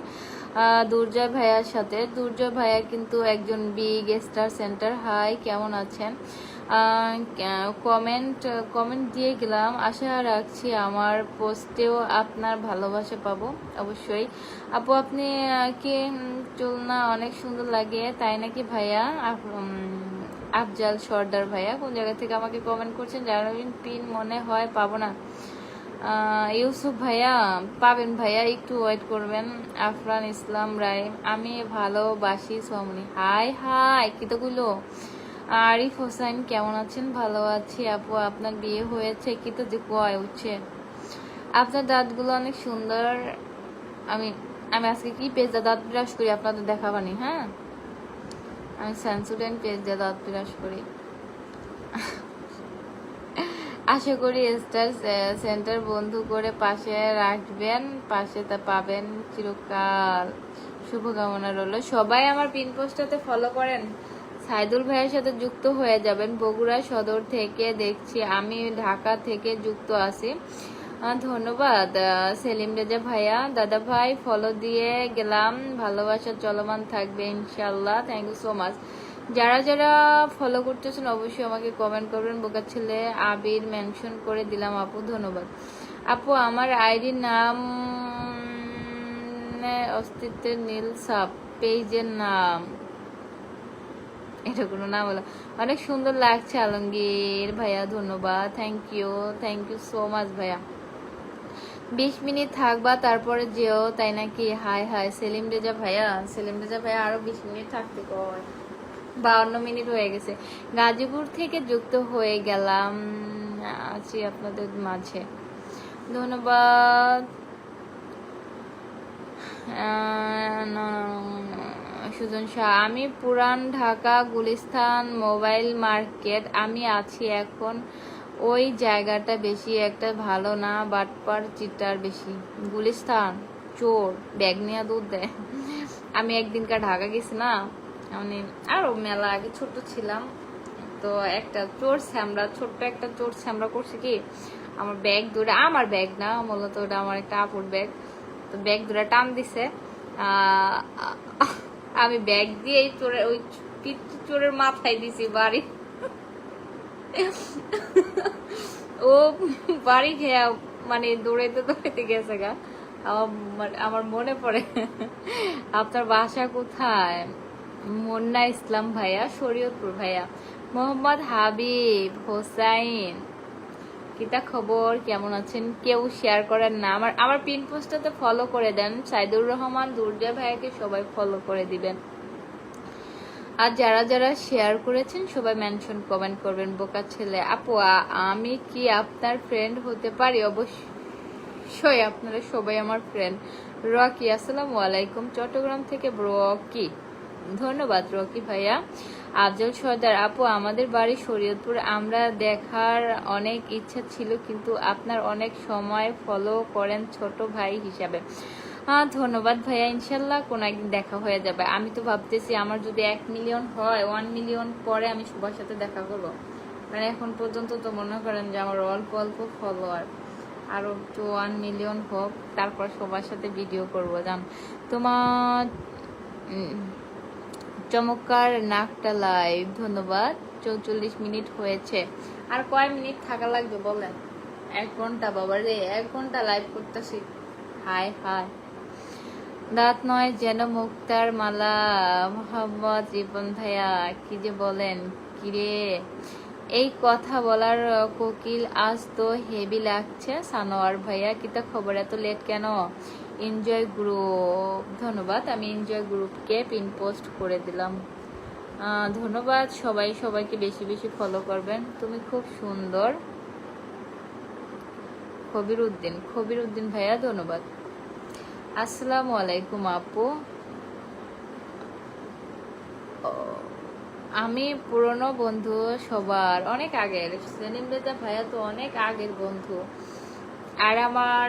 দুর্জয় ভাইয়ার সাথে। দুর্জয় ভাইয়া কিন্তু একজন বিগ স্টার সেন্টার। হাই, কেমন আছেন? কমেন্ট কমেন্ট দিয়ে গেলাম, আশা রাখছি আমার পোস্টেও আপনার ভালোবাসা পাবো অবশ্যই। আপু আপনি কি চুলনা অনেক সুন্দর লাগে, তাই নাকি ভাইয়া? আফজাল সর্দার ভাইয়া কোন জায়গা থেকে আমাকে কমেন্ট করছেন জানাবেন। পিন মনে হয় পাবো না। ইউসুফ ভাইয়া পাবেন ভাইয়া, একটু ওয়েট করবেন। আফরান ইসলাম রায়, আমি ভালোবাসি সোমনি। হাই হাই, কি তো গুলো। আরিফ হোসেন, কেমন আছেন? ভালো আছি আপু, আপনার বিয়ে হয়েছে কি? তো কয় উঠছে, আপনার দাঁতগুলো অনেক সুন্দর। আমি আমি আজকে কি পেজে দাঁত ব্রাশ করি আপনাদের দেখাবানি। হ্যাঁ, আমি সেন্সুডেন্ট পেজ দিয়ে দাঁত ব্রাশ করি। আশা করি স্টার সেন্টার বন্ধু করে পাশে রাখবেন, পাশে তা পাবেন চিরকাল। শুভকামনা রইল। সবাই আমার পিন পোস্টটাতে ফলো করেন, সাইদুল ভাইয়ের সাথে যুক্ত হয়ে যাবেন। বগুড়া সদর থেকে দেখছি, আমি ঢাকা থেকে যুক্ত আছি। ধন্যবাদ সেলিম রেজা ভাইয়া। দাদা ভাই ফলো দিয়ে গেলাম, ভালোবাসা চলমান থাকবে ইনশাল্লাহ। Thank you so much. যারা যারা ফলো করতেছেন অবশ্যই আমাকে কমেন্ট করবেন। বোকা ছেলে আবির মেনশন করে দিলাম আপু, ধন্যবাদ আপু। আমার আইডির নাম অস্তিত্বের নীল সাপ, পেজের নাম এটা কোনো নাম হলো। অনেক সুন্দর লাগছে আলমগীর ভাইয়া, ধন্যবাদ। থ্যাংক ইউ সো মাচ ভাইয়া। 20 মিনিট থাকবা তারপরে যেও, তাই নাকি? হাই হাই সেলিম রেজা ভাইয়া। সেলিম রেজা ভাইয়া আরো 20 মিনিট থাকতে কয়, 52 মিনিট হয়ে গেছে। গাজীপুর থেকে যুক্ত হয়ে গেলাম, আছি আপনাদের মাঝে, ধন্যবাদ। সুজন শাহ, আমি পুরান ঢাকা গুলিস্তান মোবাইল মার্কেট, আমি আছি এখন। ওই জায়গাটা বেশি একটা ভালো না, বাটপার চিটার বেশি। গুলিস্তান চোর, ব্যাগ নিয়ে দুধ দেয়। আমি একদিনকার ঢাকা গেছি না, মানে আরো মেলা আগে ছোট ছিলাম তো, একটা চোর স্যামরা, ছোট্ট একটা চোর স্যামরা করছে কি, আমার ব্যাগ ধরে, আমার ব্যাগ না মূলত ওটা আমার একটা আপুর ব্যাগ, তো ব্যাগ ধরে টান দিছে। আমি ব্যাগ দিয়ে চোরের ওই চোরের মাথায় দিছি বাড়ি। ও বাড়ি খেয়া মানে দৌড়াইতে দৌড়াইতে গেছে গা। আমার মনে পড়ে আপনার বাসা কোথায়? মুন্না ইসলাম ভাইয়া, শরীয়তপুর ভাইয়া। মোহাম্মদ হাবিব হোসাইন, কিতা খবর, কেমন আছেন? কেউ শেয়ার করেন না, আমার পিন পোস্টটাতে ফলো করে দেন। সাইদুর রহমান, দুর্জয় ভাইয়াকে সবাই ফলো করে দিবেন। আর যারা যারা শেয়ার করেছেন সবাই মেনশন কমেন্ট করবেন। বোকা ছেলে আপু, আমি কি আপনার ফ্রেন্ড হতে পারি? অবশ্যই, আপনারা সবাই আমার ফ্রেন্ড। রকি, আসসালামু আলাইকুম, চট্টগ্রাম থেকে রকি, ধন্যবাদ রকি ভাইয়া। আফজল সর্দার, আপু আমাদের বাড়ি শরীয়তপুর, আমরা দেখার অনেক ইচ্ছা ছিল, কিন্তু আপনার অনেক সময় ফলো করেন ছোট ভাই হিসাবে। ধন্যবাদ ভাইয়া, ইনশাল্লাহ কোনো একদিন দেখা হয়ে যাবে। আমি তো ভাবতেছি আমার যদি 1 মিলিয়ন হয়, 1 মিলিয়ন পরে আমি সবার সাথে দেখা করবো। মানে এখন পর্যন্ত তো মনে করেন যে আমার অল্প অল্প ফলোয়ার, আরো তো 1 মিলিয়ন হোক, তারপর সবার সাথে ভিডিও করবো। জান তোমার চমৎকার নাকটা লাইভ, ধন্যবাদ। 44 মিনিট হয়েছে, আর কয় মিনিট থাকা লাগবে বলেন? 1 ঘন্টা বাবা রে, 1 ঘন্টা লাইভ করতেছি। হাই হাই, দাঁত নয় যেন মুক্তার মালা। মোহাম্মদ রিপন ভাইয়া, কি যে বলেন কিরে, এই কথা বলার কোকিল আজ তো হেভি লাগছে। সানোয়ার ভাইয়া, কিতা খবর, এত লেট কেন? এনজয় গ্রুপ, ধন্যবাদ। আমি এনজয় গ্রুপকে পিন পোস্ট করে দিলাম, ধন্যবাদ। সবাই সবাইকে বেশি বেশি ফলো করবেন। তুমি খুব সুন্দর। খবির উদ্দিন ভাইয়া, ধন্যবাদ। আসসালামু আলাইকুম আপু, আমি পুরনো বন্ধু সবার, অনেক আগের। সেলিম রেজা ভাইয়া তো অনেক আগের বন্ধু, আর আমার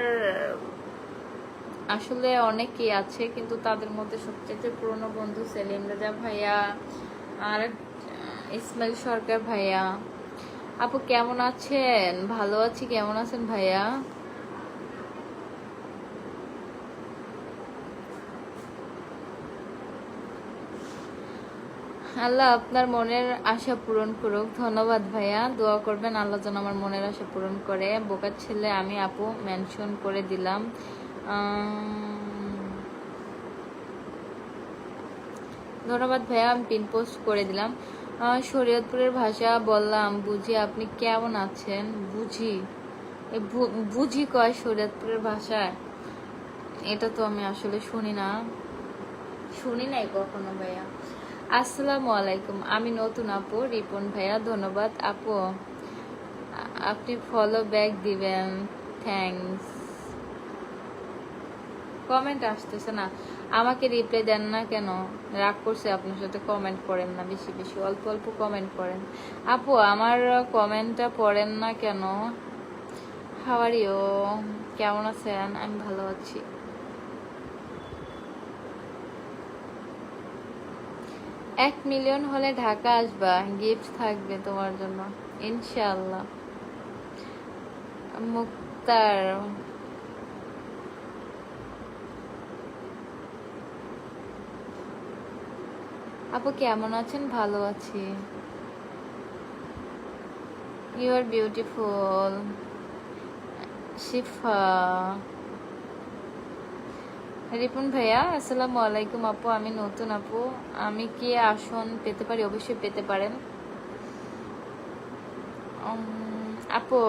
আসলে অনেকেই আছে, কিন্তু তাদের মধ্যে সবচেয়ে পুরনো বন্ধু সেলিম রেজা ভাইয়া আর ইসমাইল সরকার ভাইয়া। আপু কেমন আছেন? ভালো আছি, কেমন আছেন ভাইয়া? আল্লাহ আপনার মনের আশা পূরণ করুক। ধন্যবাদ ভাইয়া, দোয়া করবেন আল্লাহ যেন আমার মনের আশা পূরণ করে। বোকার ছেলে আমি আপু মেনশন করে দিলাম। ধন্যবাদ ভাইয়া, আমি পিন পোস্ট করে দিলাম। শরীয়তপুরের ভাষা বললাম বুঝি, আপনি কেমন আছেন? বুঝি বুঝি কয় শরীয়তপুরের ভাষায়? এটা তো আমি আসলে শুনি নাই কখনো ভাইয়া। আসসালামু আলাইকুম, আমি নতুন আপু রিপন ভাইয়া। ধন্যবাদ আপু, আপনি ফলো ব্যাক দিবেন, থ্যাঙ্কস। কমেন্ট আসতেছে না, আমাকে রিপ্লাই দেন না কেন? রাগ করছে আপনার সাথে? কমেন্ট করেন না বেশি বেশি, অল্প অল্প কমেন্ট করেন। আপু আমার কমেন্টটা পড়েন না কেন? হাউ আর ইউ, কেমন আছেন? আমি ভালো আছি। এক মিলিয়ন হলে ঢাকা আসবা, গিফট থাকবে তোমার জন্য ইনশাআল্লাহ। মুক্তার, আপু কেমন আছেন? ভালো আছি। You are beautiful. Shifa, Ripon ভাইয়া আসসালামু আলাইকুম। আপু আমি নতুন আপু, আমি কি আসন পেতে পারি? অবশ্যই পেতে পারেন। আপু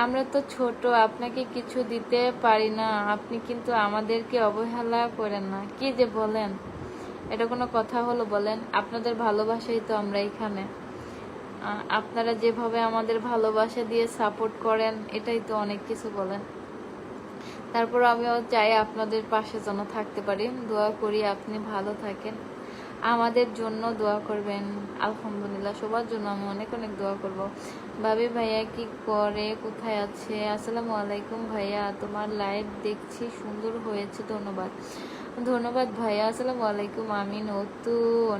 আমরা তো ছোট, আপনাকে কিছু দিতে পারি না, আপনি কিন্তু আমাদেরকে অবহেলা করেন না। কি যে বলেন, এটা কোনো কথা হলো বলেন? আপনাদের ভালোবাসাই তো আমরা এখানে, আপনারা যেভাবে আমাদের ভালোবাসা দিয়ে সাপোর্ট করেন এটাই তো অনেক কিছু বলেন। তারপর আমিও চাই আপনাদের পাশে যেন থাকতে পারি। দোয়া করি আপনি ভালো থাকেন, আমাদের জন্য দোয়া করবেন। আলহামদুলিল্লাহ, সবার জন্য আমি অনেক অনেক দোয়া করব। ভাবি ভাইয়া কি করে, কোথায় আছে? আসসালামু আলাইকুম ভাইয়া, তোমার লাইভ দেখছি, সুন্দর হয়েছে। ধন্যবাদ। ধন্যবাদ ভাইয়া, আসসালামু আলাইকুম। আমি নতুন।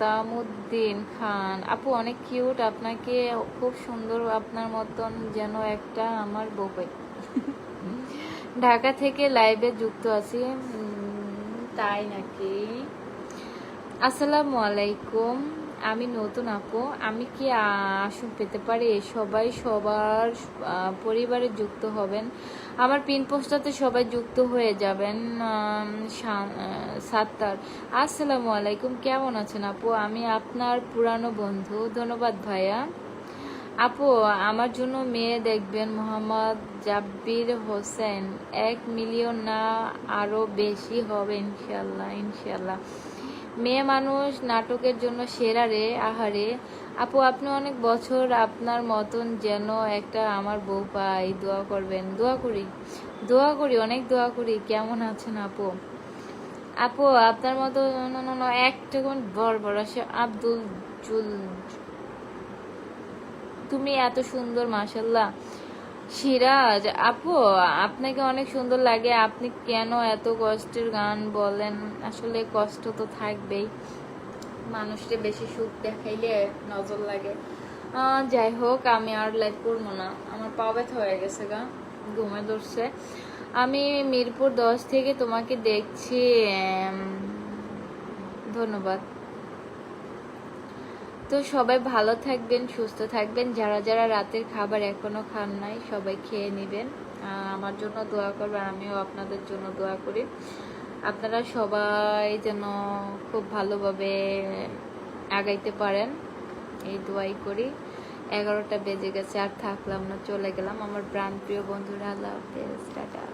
তামুদ্দিন খান, আপু অনেক কিউট, আপনাকে খুব সুন্দর, আপনার মতন যেন একটা আমার বউ পাই। ঢাকা থেকে লাইভে যুক্ত আছি। তাই নাকি? আসসালামু আলাইকুম, আমি নতুন আপু, আমি কি আসন পেতে পারি? সবাই সবার পরিবারে যুক্ত হবেন, আমার পিন পোস্টটাতে সবাই যুক্ত হয়ে যাবেন। সাত্তার, আসসালামু আলাইকুম, কেমন আছেন আপু? আমি আপনার পুরানো বন্ধু। ধন্যবাদ ভাইয়া। আপু আমার জন্য মেয়ে দেখবেন, মোহাম্মদ জাব্বির হোসেন। 1 মিলিয়ন না আরো বেশি হবে ইনশাল্লাহ ইনশাল্লাহ। মেয়ে মানুষ নাটকের জন্য সেরা রে, আহারে। আপু আপনি অনেক বছর, আপনার মতন যেন একটা আমার বউ পাই, দোয়া করবেন। দোয়া করি অনেক দোয়া করি। কেমন আছেন আপু? আপু আপনার মতো একটা বড় আসে আব্দুল জুল, তুমি এত সুন্দর মাশাল্লাহ। সিরাজ, আপু আপনাকে অনেক সুন্দর লাগে, আপনি কেন এত কষ্টের গান বলেন? আসলে কষ্ট তো থাকবেই, মানুষকে বেশি সুখ দেখাইলে নজর লাগে। যাই হোক, আমি আর লাইভ করবো না, আমার পা ব্যথা হয়ে গেছে গা, ঘুমে ধরছে। আমি মিরপুর 10 থেকে তোমাকে দেখছি। ধন্যবাদ। তো সবাই ভালো থাকবেন, সুস্থ থাকবেন। যারা যারা রাতের খাবার এখনো খান নাই সবাই খেয়ে নেবেন, আমার জন্য দোয়া করবেন, আমিও আপনাদের জন্য দোয়া করি। আপনারা সবাই যেন খুব ভালোভাবে আগাইতে পারেন, এই দোয়াই করি। 11টা বেজে গেছে, আর থাকলাম না, চলে গেলাম। আমার প্রাণপ্রিয় বন্ধুরা, আল্লাহ হাফেজ, টাটা।